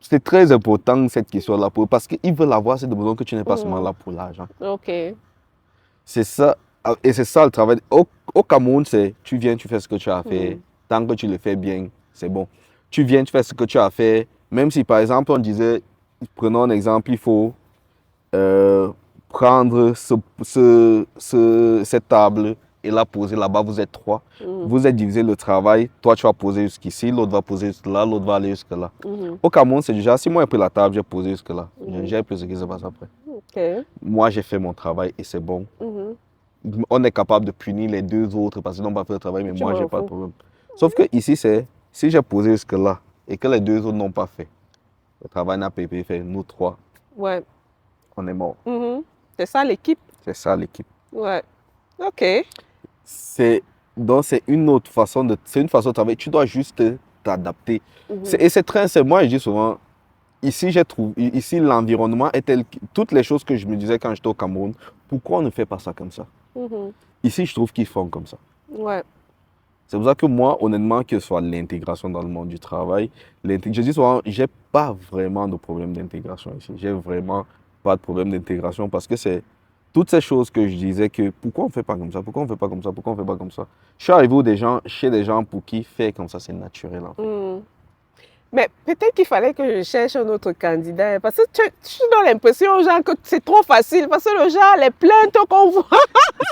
[SPEAKER 2] C'est très important cette question-là pour eux parce qu'ils veulent avoir cette besoin que tu n'es pas seulement là pour l'argent.
[SPEAKER 1] Ok.
[SPEAKER 2] C'est ça, et c'est ça le travail. Au Cameroun, c'est tu viens, tu fais ce que tu as à faire. Tant que tu le fais bien, c'est bon. Tu viens, tu fais ce que tu as à faire. Même si, par exemple, on disait, prenons un exemple, il faut prendre cette table et la poser là-bas. Vous êtes 3. Vous êtes divisé le travail. Toi, tu vas poser jusqu'ici, l'autre va poser jusque là, l'autre va aller jusque là. Au Cameroun, c'est déjà, si moi j'ai pris la table, j'ai posé jusque là. J'ai plus ce qui se passe après.
[SPEAKER 1] Ok.
[SPEAKER 2] Moi, j'ai fait mon travail et c'est bon. On est capable de punir les 2 autres parce qu'ils n'ont pas fait le travail, mais moi, j'ai pas de problème. Sauf que ici, c'est si j'ai posé jusque-là et que les 2 autres n'ont pas fait, le travail n'a pas été fait, nous 3,
[SPEAKER 1] Ouais.
[SPEAKER 2] on est morts.
[SPEAKER 1] C'est ça l'équipe?
[SPEAKER 2] C'est ça l'équipe.
[SPEAKER 1] Ouais. Ok.
[SPEAKER 2] Donc, c'est une façon de travailler. Tu dois juste t'adapter. Et c'est très, moi, je dis souvent, ici, l'environnement est tel que toutes les choses que je me disais quand j'étais au Cameroun, pourquoi on ne fait pas ça comme ça? Ici, je trouve qu'ils font comme ça.
[SPEAKER 1] Ouais.
[SPEAKER 2] C'est pour ça que moi, honnêtement, que ce soit l'intégration dans le monde du travail, je dis souvent, j'ai pas vraiment de problème d'intégration ici. J'ai vraiment pas de problème d'intégration parce que toutes ces choses que je disais que pourquoi on ne fait pas comme ça, pourquoi on ne fait pas comme ça, pourquoi on ne fait pas comme ça. Je suis arrivé chez des gens pour qui faire comme ça, c'est naturel. En fait.
[SPEAKER 1] Mais peut-être qu'il fallait que je cherche un autre candidat. Parce que tu donnes l'impression aux gens que c'est trop facile. Parce que le genre, les plaintes qu'on voit,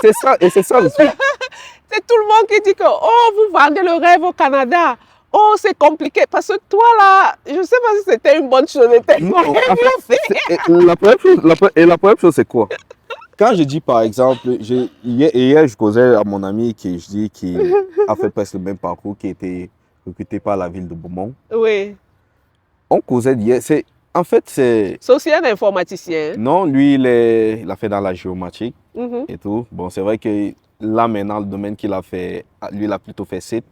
[SPEAKER 2] C'est ça, et c'est ça le truc.
[SPEAKER 1] c'est tout le monde qui dit que, oh, vous vendez le rêve au Canada. Oh, c'est compliqué. Parce que toi, là, je ne sais pas si c'était une bonne chose.
[SPEAKER 2] Non, en fait, la première chose, c'est quoi? Quand je dis, par exemple, hier, je causais à mon ami qui a fait presque le même parcours, qui a été recruté par la ville de Beaumont.
[SPEAKER 1] Oui.
[SPEAKER 2] On causait hier. En fait, c'est...
[SPEAKER 1] C'est aussi un informaticien.
[SPEAKER 2] Non, lui, il a fait dans la géomatique
[SPEAKER 1] Mhm.
[SPEAKER 2] et tout. Bon, c'est vrai que là, maintenant, le domaine qu'il a fait, lui, il a plutôt fait site.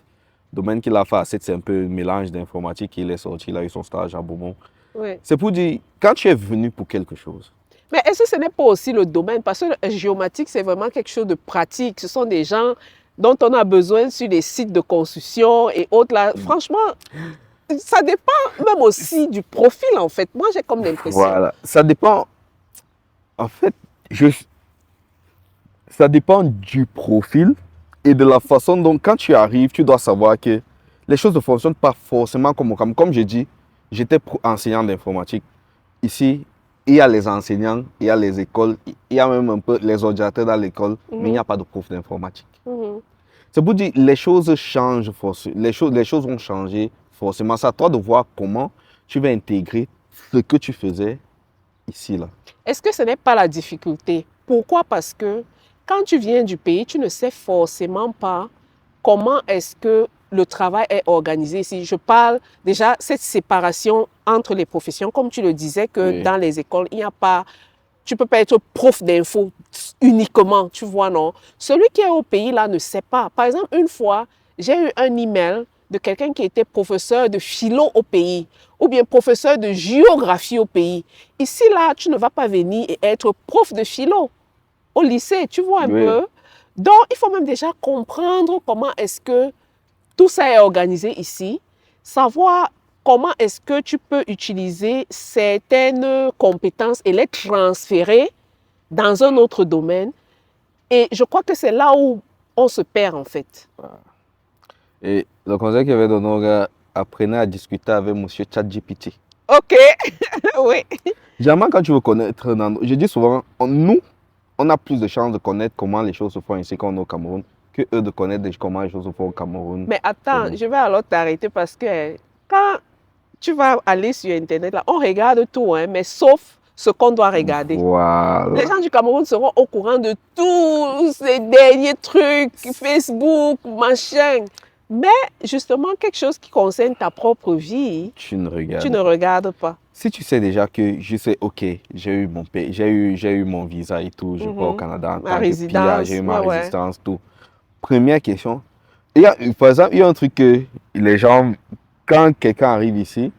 [SPEAKER 2] Le domaine qu'il a fait à site, c'est un peu un mélange d'informatique. Il est sorti, il a eu son stage à Beaumont.
[SPEAKER 1] Oui.
[SPEAKER 2] C'est pour dire, quand tu es venu pour quelque chose,
[SPEAKER 1] Mais est-ce que ce n'est pas aussi le domaine? Parce que le géomatique, c'est vraiment quelque chose de pratique. Ce sont des gens dont on a besoin sur des sites de construction et autres. Là. Franchement, ça dépend même aussi du profil, en fait. Moi, j'ai comme l'impression.
[SPEAKER 2] voilà, ça dépend. En fait, ça dépend du profil et de la façon dont, quand tu arrives, tu dois savoir que les choses ne fonctionnent pas forcément comme j'ai dit, j'étais enseignant d'informatique. Ici, il y a les enseignants, il y a les écoles, il y a même un peu les ordinateurs dans l'école, mais il n'y a pas de prof d'informatique. C'est pour dire les choses changent, les choses vont changer forcément. C'est à toi de voir comment tu vas intégrer ce que tu faisais ici, là.
[SPEAKER 1] Est-ce que ce n'est pas la difficulté? Pourquoi? Parce que quand tu viens du pays, tu ne sais forcément pas comment est-ce que le travail est organisé. Si je parle déjà cette séparation entre les professions, comme tu le disais, que
[SPEAKER 2] Oui.
[SPEAKER 1] dans les écoles, il n'y a pas, tu ne peux pas être prof d'info uniquement, tu vois, non? Celui qui est au pays, là, ne sait pas. Par exemple, une fois, j'ai eu un email de quelqu'un qui était professeur de philo au pays ou bien professeur de géographie au pays. Ici, là, tu ne vas pas venir et être prof de philo au lycée, tu vois un
[SPEAKER 2] Oui.
[SPEAKER 1] peu. Donc, il faut même déjà comprendre comment est-ce que tout ça est organisé ici, savoir comment est-ce que tu peux utiliser certaines compétences et les transférer dans un autre domaine. Et je crois que c'est là où on se perd en fait.
[SPEAKER 2] Et le conseil qu'il avait donné au gars, apprenez à discuter avec monsieur ChatGPT.
[SPEAKER 1] Ok, oui.
[SPEAKER 2] Généralement, quand tu veux connaître, je dis souvent, on a plus de chances de connaître comment les choses se font ici quand on est au Cameroun, que eux de connaître comment les choses se font au Cameroun.
[SPEAKER 1] Mais attends, je vais alors t'arrêter parce que quand tu vas aller sur Internet, là, on regarde tout, hein, mais sauf ce qu'on doit regarder.
[SPEAKER 2] Voilà.
[SPEAKER 1] Les gens du Cameroun seront au courant de tous ces derniers trucs, Facebook, machin. Mais justement, quelque chose qui concerne ta propre vie,
[SPEAKER 2] Tu ne regardes.
[SPEAKER 1] tu ne regardes pas.
[SPEAKER 2] Si tu sais déjà que je sais, ok, j'ai eu mon pays, j'ai eu mon visa et tout, je pars au Canada en
[SPEAKER 1] Ma
[SPEAKER 2] tant que
[SPEAKER 1] résidence,
[SPEAKER 2] PR, j'ai eu ma
[SPEAKER 1] ouais, ouais.
[SPEAKER 2] résistance, tout. Première question. Par exemple, il y a un truc que les gens, quand quelqu'un arrive ici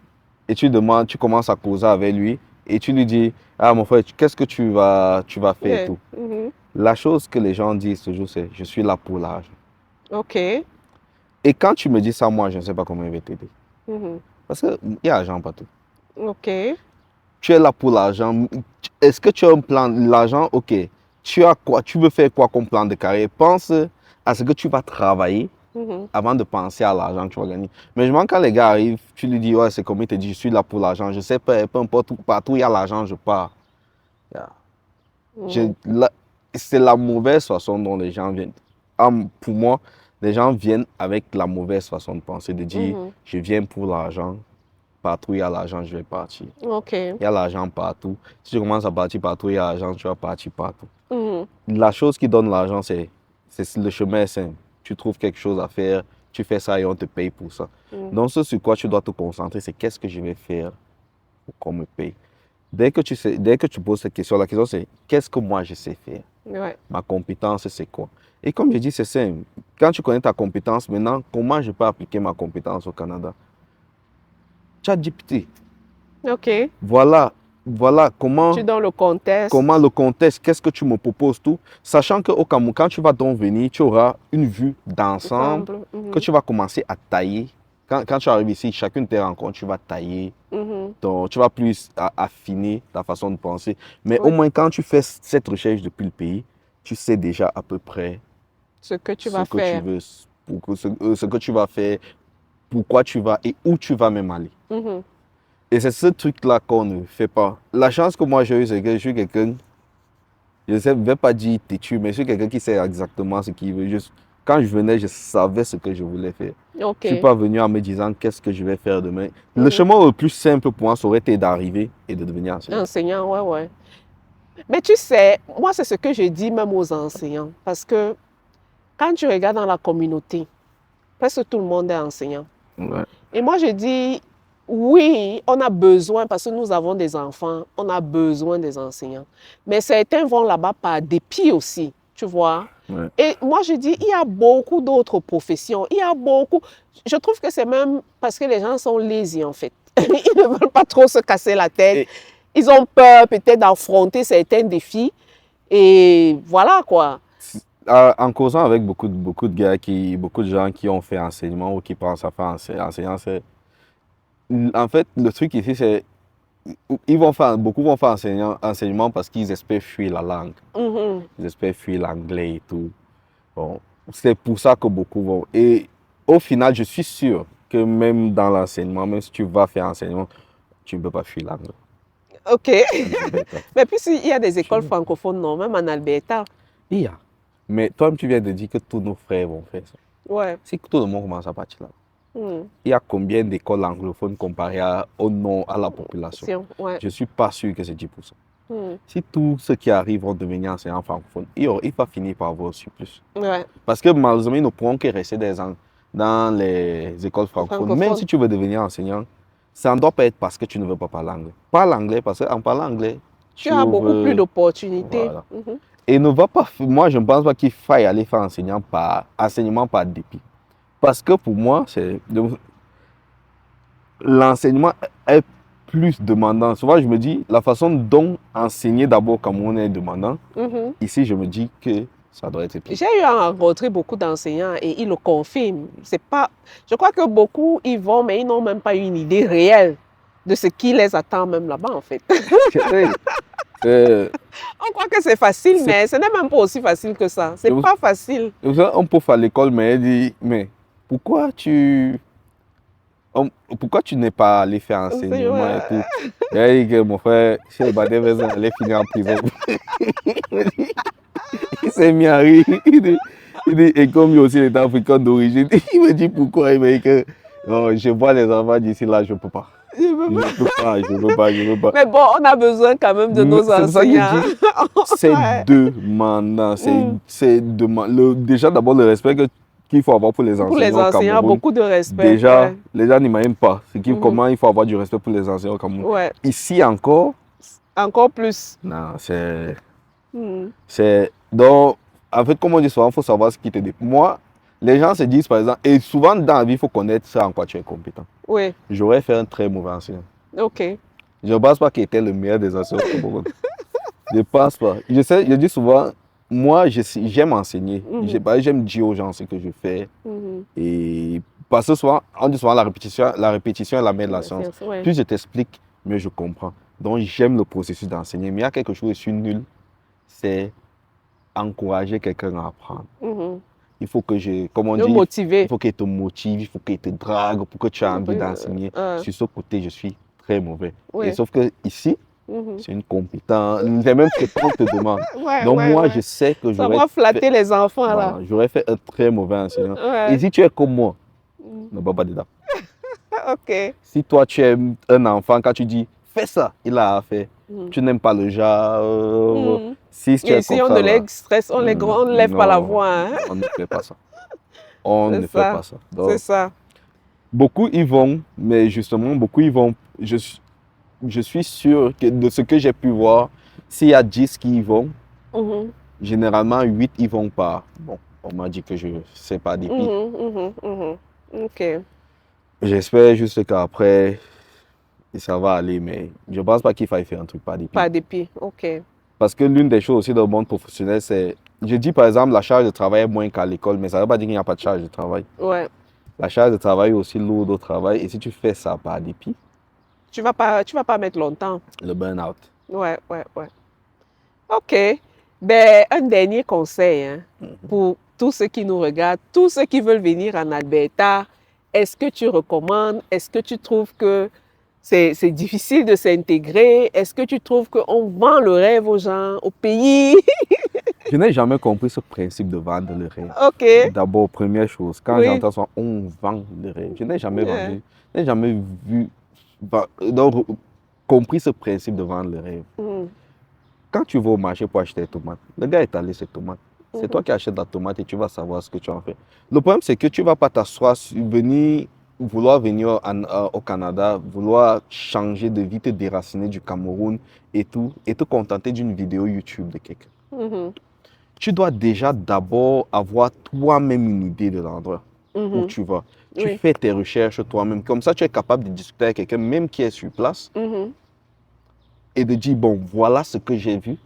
[SPEAKER 2] et tu demandes, tu commences à causer avec lui et tu lui dis, ah mon frère, qu'est-ce que tu vas faire et
[SPEAKER 1] Yeah.
[SPEAKER 2] tout. La chose que les gens disent toujours, c'est, je suis là pour l'argent.
[SPEAKER 1] Ok.
[SPEAKER 2] Et quand tu me dis ça, moi, je ne sais pas comment il va t'aider. Parce qu'il y a l'argent partout.
[SPEAKER 1] Ok.
[SPEAKER 2] Tu es là pour l'argent. Est-ce que tu as un plan? L'argent, ok. Tu as quoi? Tu veux faire quoi comme plan de carrière? Pense à ce que tu vas travailler avant de penser à l'argent que tu vas gagner. Mais je quand les gars arrivent, tu lui dis, ouais, c'est comme il te dit, je suis là pour l'argent. Je sais pas, peu importe, partout où il y a l'argent, je pars. C'est la mauvaise façon dont les gens viennent. Pour moi, les gens viennent avec la mauvaise façon de penser, de dire, je viens pour l'argent. Partout où il y a l'argent, je vais partir.
[SPEAKER 1] Ok.
[SPEAKER 2] Il y a l'argent partout. Si tu commences à partir partout, où il y a l'argent, tu vas partir partout. La chose qui donne l'argent, c'est le chemin simple. Tu trouves quelque chose à faire, tu fais ça et on te paye pour ça. Donc, ce sur quoi tu dois te concentrer, c'est qu'est-ce que je vais faire pour qu'on me paye. Dès que tu poses cette question, la question c'est qu'est-ce que moi je sais faire?
[SPEAKER 1] Ouais.
[SPEAKER 2] Ma compétence, c'est quoi? Et comme je dis, c'est simple. Quand tu connais ta compétence, maintenant, comment je peux appliquer ma compétence au Canada? ChatGPT.
[SPEAKER 1] Ok.
[SPEAKER 2] Voilà comment,
[SPEAKER 1] Tu donnes le contexte.
[SPEAKER 2] le contexte, qu'est-ce que tu me proposes, tout. Sachant qu'au Cameroun, quand tu vas donc venir, tu auras une vue d'ensemble que tu vas commencer à tailler. Quand tu arrives ici, chacune de tes rencontres, tu vas tailler Donc, tu vas plus affiner ta façon de penser. Mais
[SPEAKER 1] Oui.
[SPEAKER 2] au moins, quand tu fais cette recherche depuis le pays, tu sais déjà à peu près
[SPEAKER 1] Ce que tu
[SPEAKER 2] ce
[SPEAKER 1] vas
[SPEAKER 2] que tu
[SPEAKER 1] faire.
[SPEAKER 2] veux, ce que tu vas faire, pourquoi tu vas et où tu vas même aller.
[SPEAKER 1] Mhm.
[SPEAKER 2] Et c'est ce truc-là qu'on ne fait pas. La chance que moi j'ai eue, c'est que je suis quelqu'un, je ne vais pas dire têtu, mais je suis quelqu'un qui sait exactement ce qu'il veut. Quand je venais, je savais ce que je voulais faire.
[SPEAKER 1] OK.
[SPEAKER 2] Je ne suis pas venu en me disant qu'est-ce que je vais faire demain. Le
[SPEAKER 1] Mhm.
[SPEAKER 2] chemin le plus simple pour moi, ça aurait été d'arriver et de devenir enseignant.
[SPEAKER 1] Enseignant, ouais, ouais. Mais tu sais, moi, c'est ce que je dis même aux enseignants. Parce que quand tu regardes dans la communauté, presque tout le monde est enseignant.
[SPEAKER 2] Ouais.
[SPEAKER 1] Et moi, je dis, oui, on a besoin, parce que nous avons des enfants, on a besoin des enseignants. Mais certains vont là-bas par dépit aussi, tu vois.
[SPEAKER 2] Ouais.
[SPEAKER 1] Et moi, je dis, il y a beaucoup d'autres professions. Il y a beaucoup. Je trouve que c'est même parce que les gens sont lazy, en fait. Ils ne veulent pas trop se casser la tête.
[SPEAKER 2] Et-
[SPEAKER 1] Ils ont peur peut-être d'affronter certains défis. Et voilà, quoi.
[SPEAKER 2] En causant avec beaucoup de gars, beaucoup de gens qui ont fait enseignement ou qui pensent à faire enseignant, en fait, le truc ici, c'est beaucoup vont faire enseignement parce qu'ils espèrent fuir la langue.
[SPEAKER 1] Mhm.
[SPEAKER 2] Ils espèrent fuir l'anglais et tout. Bon, c'est pour ça que beaucoup vont. Et au final, je suis sûr que même dans l'enseignement, même si tu vas faire enseignement, tu ne peux pas fuir l'anglais.
[SPEAKER 1] OK.
[SPEAKER 2] Alberta.
[SPEAKER 1] Mais puis, il y a des écoles francophones, non, même en Alberta.
[SPEAKER 2] Il y a. Mais toi, tu viens de dire que tous nos frères vont faire ça.
[SPEAKER 1] Ouais.
[SPEAKER 2] Si tout le monde commence à partir là,
[SPEAKER 1] Hmm.
[SPEAKER 2] il y a combien d'écoles anglophones comparées au nom, à la population?
[SPEAKER 1] Ouais.
[SPEAKER 2] Je ne suis pas sûr que c'est 10%.
[SPEAKER 1] Hmm.
[SPEAKER 2] Si tous ceux qui arrivent vont devenir enseignants francophones, il va finir par avoir aussi plus.
[SPEAKER 1] Ouais.
[SPEAKER 2] Parce que malheureusement, ils ne pourront que rester dans les écoles francophones. Même si tu veux devenir enseignant, ça ne doit pas être parce que tu ne veux pas parler anglais. Parle anglais parce qu'en parlant anglais,
[SPEAKER 1] Tu as beaucoup plus d'opportunités.
[SPEAKER 2] Voilà. Et ne va pas, moi, je ne pense pas qu'il faille aller faire enseignement par dépit. Parce que pour moi, l'enseignement est plus demandant. Souvent, je me dis, la façon dont enseigner d'abord au Cameroun est demandant,
[SPEAKER 1] Mhm.
[SPEAKER 2] ici, je me dis que ça doit être plus.
[SPEAKER 1] J'ai eu à rencontrer beaucoup d'enseignants et ils le confirment. C'est pas... Je crois que beaucoup y vont, mais ils n'ont même pas une idée réelle de ce qui les attend même là-bas, en fait. On croit que c'est facile, mais ce n'est même pas aussi facile que ça. C'est pas facile.
[SPEAKER 2] On peut faire l'école, mais elle dit, mais pourquoi tu n'es pas allé faire enseignement et tout? Et elle dit que mon frère, chez Badé Vezin, allait finir en prison. Il s'est mis à rire. Il dit, et comme lui aussi il est africain d'origine, il me dit pourquoi? Il me dit que non, je vois les enfants d'ici là, je ne peux pas. Je ne peux pas.
[SPEAKER 1] Mais bon, on a besoin quand même de nos enseignants.
[SPEAKER 2] C'est demandant. Déjà, d'abord, le respect qu'il faut avoir pour les enseignants.
[SPEAKER 1] Pour les enseignants,
[SPEAKER 2] Cameroun,
[SPEAKER 1] beaucoup de respect.
[SPEAKER 2] Déjà,
[SPEAKER 1] ouais.
[SPEAKER 2] les gens n'imaginent pas comment il faut avoir du respect pour les enseignants au Cameroun.
[SPEAKER 1] Ouais.
[SPEAKER 2] Ici encore.
[SPEAKER 1] Encore plus.
[SPEAKER 2] Non, donc, en fait, comme on dit souvent, il faut savoir ce qui te dit. Moi, les gens se disent, par exemple, et souvent dans la vie, il faut connaître ça en quoi tu es compétent.
[SPEAKER 1] Oui.
[SPEAKER 2] J'aurais fait un très mauvais enseignant.
[SPEAKER 1] OK.
[SPEAKER 2] Je ne pense pas qu'il était le meilleur des enseignants au Cameroun. Je ne pense pas. Je dis souvent, moi, j'aime enseigner. J'aime dire aux gens ce que je fais. Et parce que souvent, on dit souvent la répétition est la mère de la science.
[SPEAKER 1] Ouais.
[SPEAKER 2] Plus je t'explique, mieux je comprends. Donc, j'aime le processus d'enseigner. Mais il y a quelque chose où je suis nul, c'est encourager quelqu'un à apprendre. Il faut que comme on dit,
[SPEAKER 1] motiver.
[SPEAKER 2] il faut qu'il te motive, il faut qu'il te drague pour que tu aies envie d'enseigner. Sur ce côté, je suis très mauvais.
[SPEAKER 1] Ouais.
[SPEAKER 2] Et sauf que ici, c'est une compétence. C'est même ce qu'on te demande. Donc moi, je sais que
[SPEAKER 1] ça va flatter les enfants là.
[SPEAKER 2] J'aurais fait un très mauvais enseignant. Et si tu es comme moi, ne va pas dedans.
[SPEAKER 1] OK.
[SPEAKER 2] Si toi, tu es un enfant, quand tu dis, fais ça, il a fait. Tu n'aimes pas le genre. Si tu es
[SPEAKER 1] ici,
[SPEAKER 2] comme
[SPEAKER 1] on
[SPEAKER 2] ça,
[SPEAKER 1] ne les stresse, on ne lève pas la voix. Hein?
[SPEAKER 2] On ne fait pas ça. On ne fait pas ça.
[SPEAKER 1] C'est ça.
[SPEAKER 2] Beaucoup y vont, mais justement, beaucoup y vont. Je suis sûr que de ce que j'ai pu voir, s'il y a 10 qui y vont, généralement 8 y vont pas. Bon, on m'a dit que je ne sais pas dépit.
[SPEAKER 1] OK.
[SPEAKER 2] J'espère juste qu'après, ça va aller, mais je ne pense pas qu'il faille faire un truc par dépit.
[SPEAKER 1] Par dépit, OK.
[SPEAKER 2] Parce que l'une des choses aussi dans le monde professionnel, c'est... Je dis par exemple, la charge de travail est moins qu'à l'école, mais ça ne veut pas dire qu'il n'y a pas de charge de travail.
[SPEAKER 1] Ouais.
[SPEAKER 2] La charge de travail est aussi lourde au travail, et si tu fais ça par dépit,
[SPEAKER 1] Tu vas pas mettre longtemps.
[SPEAKER 2] Le burn-out.
[SPEAKER 1] Ouais. OK. Ben, un dernier conseil hein, pour tous ceux qui nous regardent, tous ceux qui veulent venir en Alberta. Est-ce que tu recommandes? Est-ce que tu trouves que c'est difficile de s'intégrer? Est-ce que tu trouves qu'on vend le rêve aux gens, au pays?
[SPEAKER 2] Je n'ai jamais compris ce principe de vendre le rêve.
[SPEAKER 1] OK.
[SPEAKER 2] D'abord, première chose, quand
[SPEAKER 1] Oui.
[SPEAKER 2] j'entends ça, on vend le rêve. Je n'ai jamais
[SPEAKER 1] Yeah.
[SPEAKER 2] vendu, je n'ai jamais vu, donc, compris ce principe de vendre le rêve. Quand tu vas au marché pour acheter des tomates, le gars est allé ses tomates. C'est toi qui achètes la tomate et tu vas savoir ce que tu en fais. Le problème, c'est que tu ne vas pas t'asseoir, vouloir venir au Canada, vouloir changer de vie, te déraciner du Cameroun et tout, et te contenter d'une vidéo YouTube de quelqu'un. Tu dois déjà d'abord avoir toi-même une idée de l'endroit où tu vas. Tu fais tes recherches toi-même. Comme ça, tu es capable de discuter avec quelqu'un, même qui est sur place, et de dire, bon, voilà ce que j'ai vu.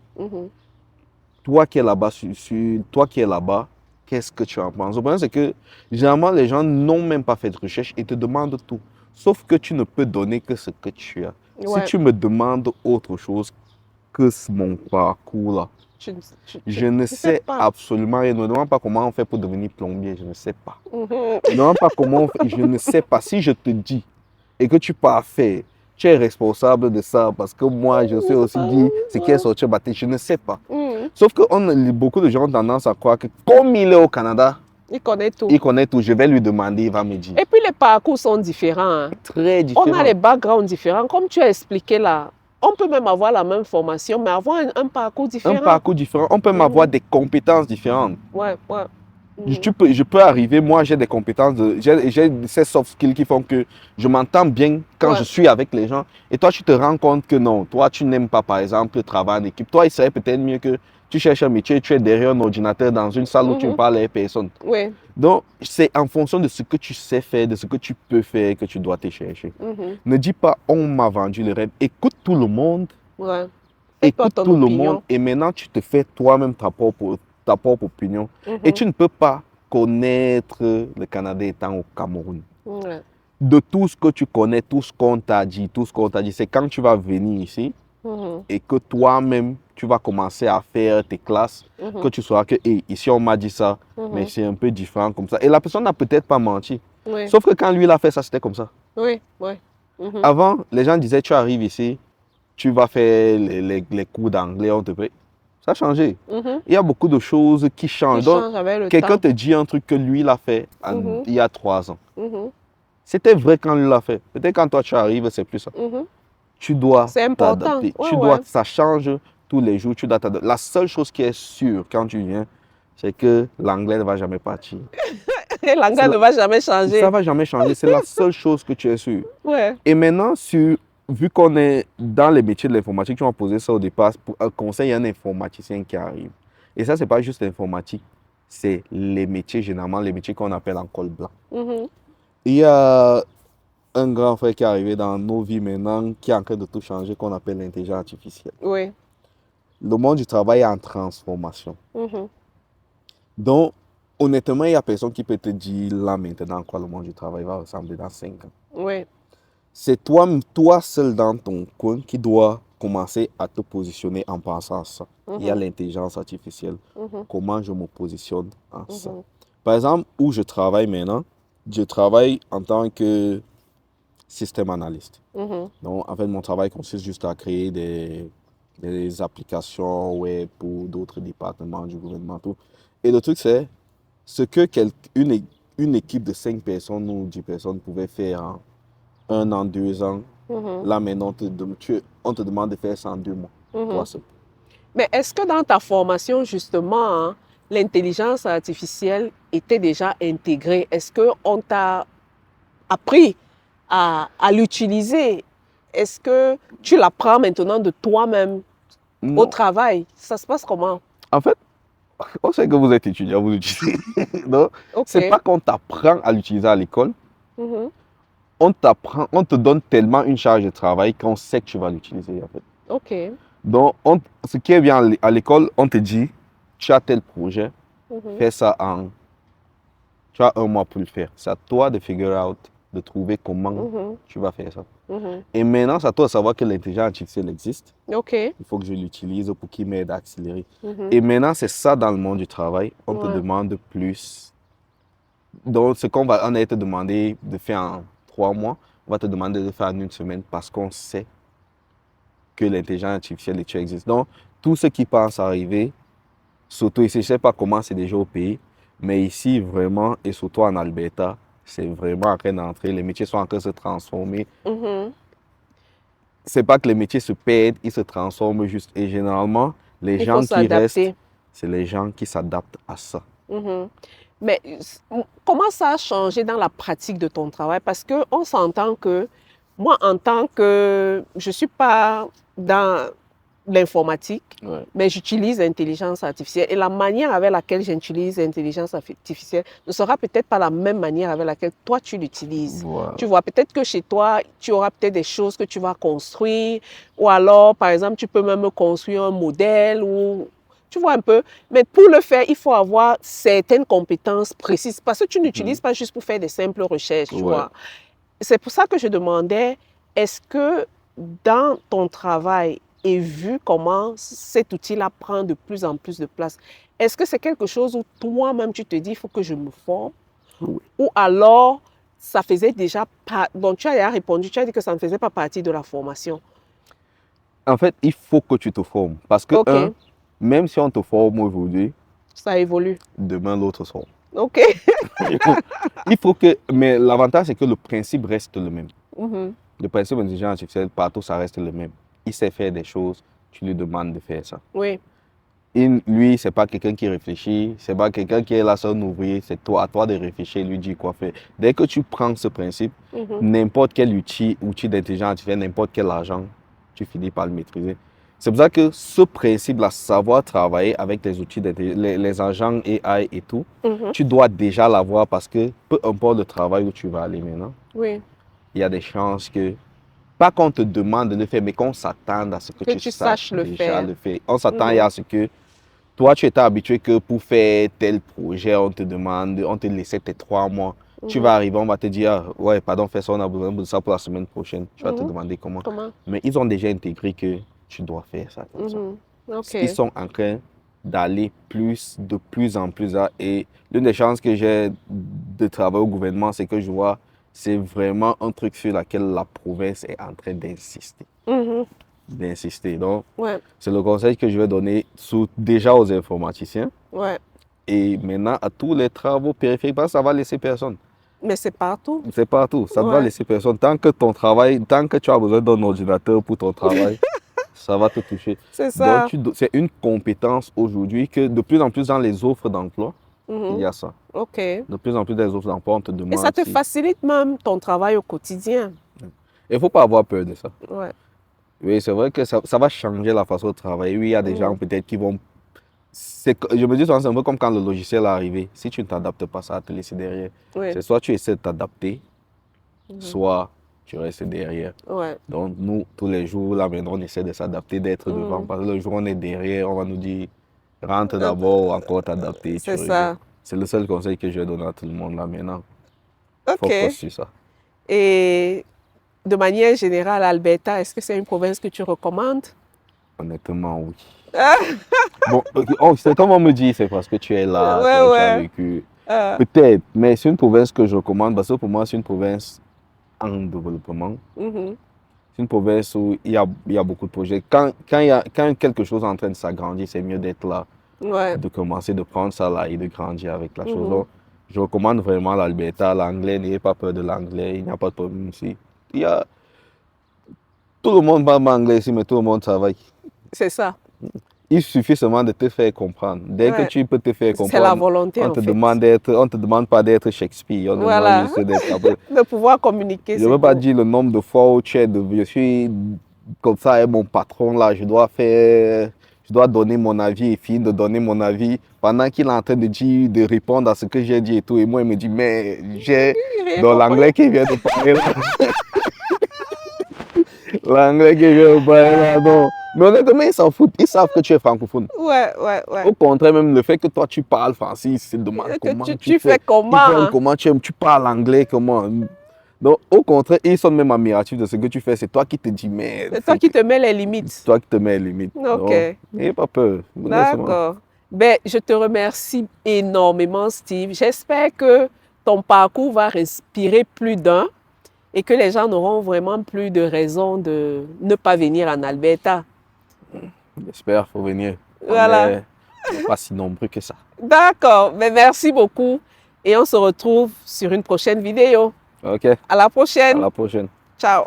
[SPEAKER 2] Toi qui es là-bas, qu'est-ce que tu en penses? Le problème, c'est que généralement, les gens n'ont même pas fait de recherche et te demandent tout. Sauf que tu ne peux donner que ce que tu as.
[SPEAKER 1] Ouais.
[SPEAKER 2] Si tu me demandes autre chose que mon parcours là, je ne sais absolument rien. Ne me demande pas comment on fait pour devenir plombier, je ne sais pas. Ne me demande pas comment on fait, je ne sais pas. Si je te dis et que tu pars faire, tu es responsable de ça parce que moi, je sais aussi dire ce qui est sorti au je ne sais pas. Sauf que beaucoup de gens ont tendance à croire que comme il est au Canada,
[SPEAKER 1] il connaît tout.
[SPEAKER 2] Il connaît tout. Je vais lui demander, il va me dire.
[SPEAKER 1] Et puis les parcours sont différents. Hein.
[SPEAKER 2] Très différents.
[SPEAKER 1] On a les backgrounds différents. Comme tu as expliqué là, on peut même avoir la même formation, mais avoir un parcours différent.
[SPEAKER 2] Un parcours différent. On peut même avoir des compétences différentes.
[SPEAKER 1] Ouais.
[SPEAKER 2] Je peux arriver, moi j'ai des compétences, j'ai ces soft skills qui font que je m'entends bien quand je suis avec les gens. Et toi, tu te rends compte que non, toi, tu n'aimes pas, par exemple, le travail en équipe. Toi, il serait peut-être mieux que tu cherches un métier, tu es derrière un ordinateur dans une salle où tu ne parles à personne.
[SPEAKER 1] Oui.
[SPEAKER 2] Donc, c'est en fonction de ce que tu sais faire, de ce que tu peux faire que tu dois te chercher. Ne dis pas, on m'a vendu le rêve. Écoute tout le monde.
[SPEAKER 1] Ouais.
[SPEAKER 2] Écoute tout le monde. Et maintenant, tu te fais toi-même ta propre opinion. Et tu ne peux pas connaître le Canada étant au Cameroun. De tout ce que tu connais, tout ce qu'on t'a dit, c'est quand tu vas venir ici et que toi-même, tu vas commencer à faire tes classes, que tu sauras que ici, on m'a dit ça, mais c'est un peu différent comme ça. Et la personne n'a peut-être pas menti. Sauf que quand lui, il a fait ça, c'était comme ça. Avant, les gens disaient, tu arrives ici, tu vas faire les cours d'anglais, on te paye. Ça a changé. Il y a beaucoup de choses qui changent. Donc, quelqu'un te dit un truc que lui, il a fait il y a 3 ans. C'était vrai quand lui l'a fait. Peut-être quand toi, tu arrives, c'est plus ça. Tu dois t'adapter. Ça change tous les jours. Tu dois t'adapter. La seule chose qui est sûre quand tu viens, c'est que l'anglais ne va jamais partir.
[SPEAKER 1] L'anglais ne va jamais changer.
[SPEAKER 2] Ça ne va jamais changer. C'est la seule chose que tu es sûr. Et maintenant, vu qu'on est dans les métiers de l'informatique, tu m'as posé ça au départ, pour un conseil, il y a un informaticien qui arrive. Et ça, ce n'est pas juste l'informatique, c'est les métiers, généralement, les métiers qu'on appelle en col blanc. Il y a un grand frère qui est arrivé dans nos vies maintenant, qui est en train de tout changer, qu'on appelle l'intelligence artificielle. Le monde du travail est en transformation. Donc, honnêtement, il n'y a personne qui peut te dire là maintenant quoi le monde du travail va ressembler dans 5 ans. C'est toi seul dans ton coin qui dois commencer à te positionner en pensant à ça. Il y a l'intelligence artificielle. Comment je me positionne en ça. Par exemple, où je travaille maintenant, je travaille en tant que système analyste. Donc, en fait, mon travail consiste juste à créer des applications web pour d'autres départements du gouvernement. Tout. Et le truc, c'est ce que une équipe de 5 personnes ou 10 personnes pouvait faire en 1 an, 2 ans. Là, maintenant, on te demande de faire ça en 2 mois.
[SPEAKER 1] Mais est-ce que dans ta formation, justement, hein, l'intelligence artificielle était déjà intégrée? Est-ce qu'on t'a appris à l'utiliser? Est-ce que tu l'apprends maintenant de toi-même au travail? Ça se passe comment?
[SPEAKER 2] En fait, on sait que vous êtes étudiant, vous l'utilisez. Donc, c'est pas qu'on t'apprend à l'utiliser à l'école. On te donne tellement une charge de travail qu'on sait que tu vas l'utiliser, en fait. Donc, ce qui est bien à l'école, on te dit, tu as tel projet, fais ça tu as 1 mois pour le faire. C'est à toi de figure out, de trouver comment tu vas faire ça. Et maintenant, c'est à toi de savoir que l'intelligence artificielle existe.
[SPEAKER 1] OK.
[SPEAKER 2] Il faut que je l'utilise pour qu'il m'aide à accélérer. Et maintenant, c'est ça dans le monde du travail. On te demande plus. Donc, ce qu'on va te demander de faire en 3 mois, on va te demander de faire en 1 semaine parce qu'on sait que l'intelligence artificielle existe. Donc, tous ceux qui pensent arriver, surtout ici, je ne sais pas comment c'est déjà au pays, mais ici, vraiment, et surtout en Alberta, c'est vraiment en train d'entrer. Les métiers sont en train de se transformer. C'est pas que les métiers se perdent, ils se transforment juste. Et généralement, les gens qui restent, c'est les gens qui s'adaptent à ça.
[SPEAKER 1] Mais comment ça a changé dans la pratique de ton travail? Parce qu'on s'entend que moi, en tant que... Je ne suis pas dans l'informatique, mais j'utilise l'intelligence artificielle. Et la manière avec laquelle j'utilise l'intelligence artificielle ne sera peut-être pas la même manière avec laquelle toi, tu l'utilises.
[SPEAKER 2] Voilà.
[SPEAKER 1] Tu vois, peut-être que chez toi, tu auras peut-être des choses que tu vas construire. Ou alors, par exemple, tu peux même construire un modèle ou... Tu vois un peu, mais pour le faire, il faut avoir certaines compétences précises parce que tu n'utilises pas juste pour faire des simples recherches, tu vois. C'est pour ça que je demandais, est-ce que dans ton travail et vu comment cet outil-là prend de plus en plus de place, est-ce que c'est quelque chose où toi-même tu te dis, il faut que je me forme? Ou alors, ça faisait déjà pas... Bon, tu as déjà répondu, tu as dit que ça ne faisait pas partie de la formation.
[SPEAKER 2] En fait, il faut que tu te formes parce que même si on te forme aujourd'hui,
[SPEAKER 1] ça évolue.
[SPEAKER 2] Demain, l'autre sort.
[SPEAKER 1] OK.
[SPEAKER 2] Il faut que... Mais l'avantage, c'est que le principe reste le même. Le principe de l'intelligence artificielle, partout, ça reste le même. Il sait faire des choses, tu lui demandes de faire ça.
[SPEAKER 1] Oui.
[SPEAKER 2] Lui, ce n'est pas quelqu'un qui réfléchit, ce n'est pas quelqu'un qui est là seul ouvrier, c'est à toi de réfléchir, lui dire quoi faire. Dès que tu prends ce principe, n'importe quel outil d'intelligence artificielle, n'importe quel argent, tu finis par le maîtriser. C'est pour ça que ce principe-là, savoir travailler avec les outils, les agents AI et tout, tu dois déjà l'avoir parce que peu importe le travail où tu vas aller maintenant, il y a des chances que, pas qu'on te demande de le faire, mais qu'on s'attende à ce que tu saches déjà le faire. On s'attend à ce que toi, tu étais habitué que pour faire tel projet, on te laissait tes 3 mois. Tu vas arriver, on va te dire, ouais, pardon, fais ça, on a besoin de ça pour la semaine prochaine. Tu vas te demander comment. Mais ils ont déjà intégré que tu dois faire ça comme ça. Ils sont en train d'aller de plus en plus là. Et l'une des chances que j'ai de travailler au gouvernement, c'est que je vois, c'est vraiment un truc sur lequel la province est en train d'insister. D'insister. Donc, c'est le conseil que je vais donner déjà aux informaticiens. Et maintenant, à tous les travaux périphériques, parce que ça va laisser personne.
[SPEAKER 1] Mais c'est partout.
[SPEAKER 2] C'est partout. Ça ne va laisser personne. Tant que tu as besoin d'un ordinateur pour ton travail, ça va te toucher.
[SPEAKER 1] C'est ça.
[SPEAKER 2] Donc, c'est une compétence aujourd'hui que de plus en plus dans les offres d'emploi, il y a ça.
[SPEAKER 1] OK.
[SPEAKER 2] De plus en plus des offres d'emploi, on te demande.
[SPEAKER 1] Et ça te facilite même ton travail au quotidien.
[SPEAKER 2] Il ne faut pas avoir peur de ça. Oui, c'est vrai que ça va changer la façon de travailler. Oui, il y a des gens peut-être qui vont... Je me dis souvent, c'est un peu comme quand le logiciel est arrivé. Si tu ne t'adaptes pas, ça va te laisser derrière. C'est soit tu essaies de t'adapter, soit tu restes derrière. Donc, nous, tous les jours, là maintenant, on essaie de s'adapter, d'être devant. Parce que le jour où on est derrière, on va nous dire, rentre d'abord, encore t'adapter.
[SPEAKER 1] C'est ça.
[SPEAKER 2] C'est le seul conseil que je vais donner à tout le monde là maintenant. Il faut poursuivre ça.
[SPEAKER 1] Et de manière générale, Alberta, est-ce que c'est une province que tu recommandes?
[SPEAKER 2] Honnêtement, oui. Bon, c'est comme on me dit, c'est parce que tu es là, tu as vécu. Peut-être, mais c'est une province que je recommande parce que pour moi, c'est une province en développement. C'est une province où il y a beaucoup de projets. Quand quelque chose est en train de s'agrandir, c'est mieux d'être là, de commencer, de prendre ça là et de grandir avec la chose. Donc, je recommande vraiment l'Alberta, l'anglais, n'ayez pas peur de l'anglais, il n'y a pas de problème ici. Tout le monde parle anglais ici, mais tout le monde travaille.
[SPEAKER 1] C'est ça.
[SPEAKER 2] Il suffit seulement de te faire comprendre. Dès que tu peux te faire comprendre,
[SPEAKER 1] c'est la volonté,
[SPEAKER 2] on ne te demande pas d'être Shakespeare. On demande juste
[SPEAKER 1] de pouvoir communiquer.
[SPEAKER 2] Je ne veux pas dire le nombre de fois où je suis comme ça, et mon patron là, je dois donner mon avis et finir de donner mon avis pendant qu'il est en train de répondre à ce que j'ai dit et tout. Et moi, il me dit, mais j'ai dans l'anglais qui vient de parler là. L'anglais qui vient de parler là, non. Mais honnêtement, ils s'en foutent. Ils savent que tu es francophone. Au contraire, même le fait que toi, tu parles français, ils se demandent comment
[SPEAKER 1] tu fais comment.
[SPEAKER 2] Comment tu parles anglais, comment. Donc, au contraire, ils sont même admiratifs de ce que tu fais. C'est toi qui te dis, mais...
[SPEAKER 1] C'est toi qui te mets les limites.
[SPEAKER 2] C'est toi qui te mets les limites.
[SPEAKER 1] Ok.
[SPEAKER 2] N'ayez pas peur.
[SPEAKER 1] D'accord. Ben, je te remercie énormément, Steve. J'espère que ton parcours va inspirer plus d'un et que les gens n'auront vraiment plus de raison de ne pas venir en Alberta.
[SPEAKER 2] J'espère, il faut venir.
[SPEAKER 1] Voilà.
[SPEAKER 2] On n'est pas si nombreux que ça.
[SPEAKER 1] D'accord. Ben, merci beaucoup et on se retrouve sur une prochaine vidéo.
[SPEAKER 2] Ok.
[SPEAKER 1] À la prochaine.
[SPEAKER 2] À la prochaine.
[SPEAKER 1] Ciao.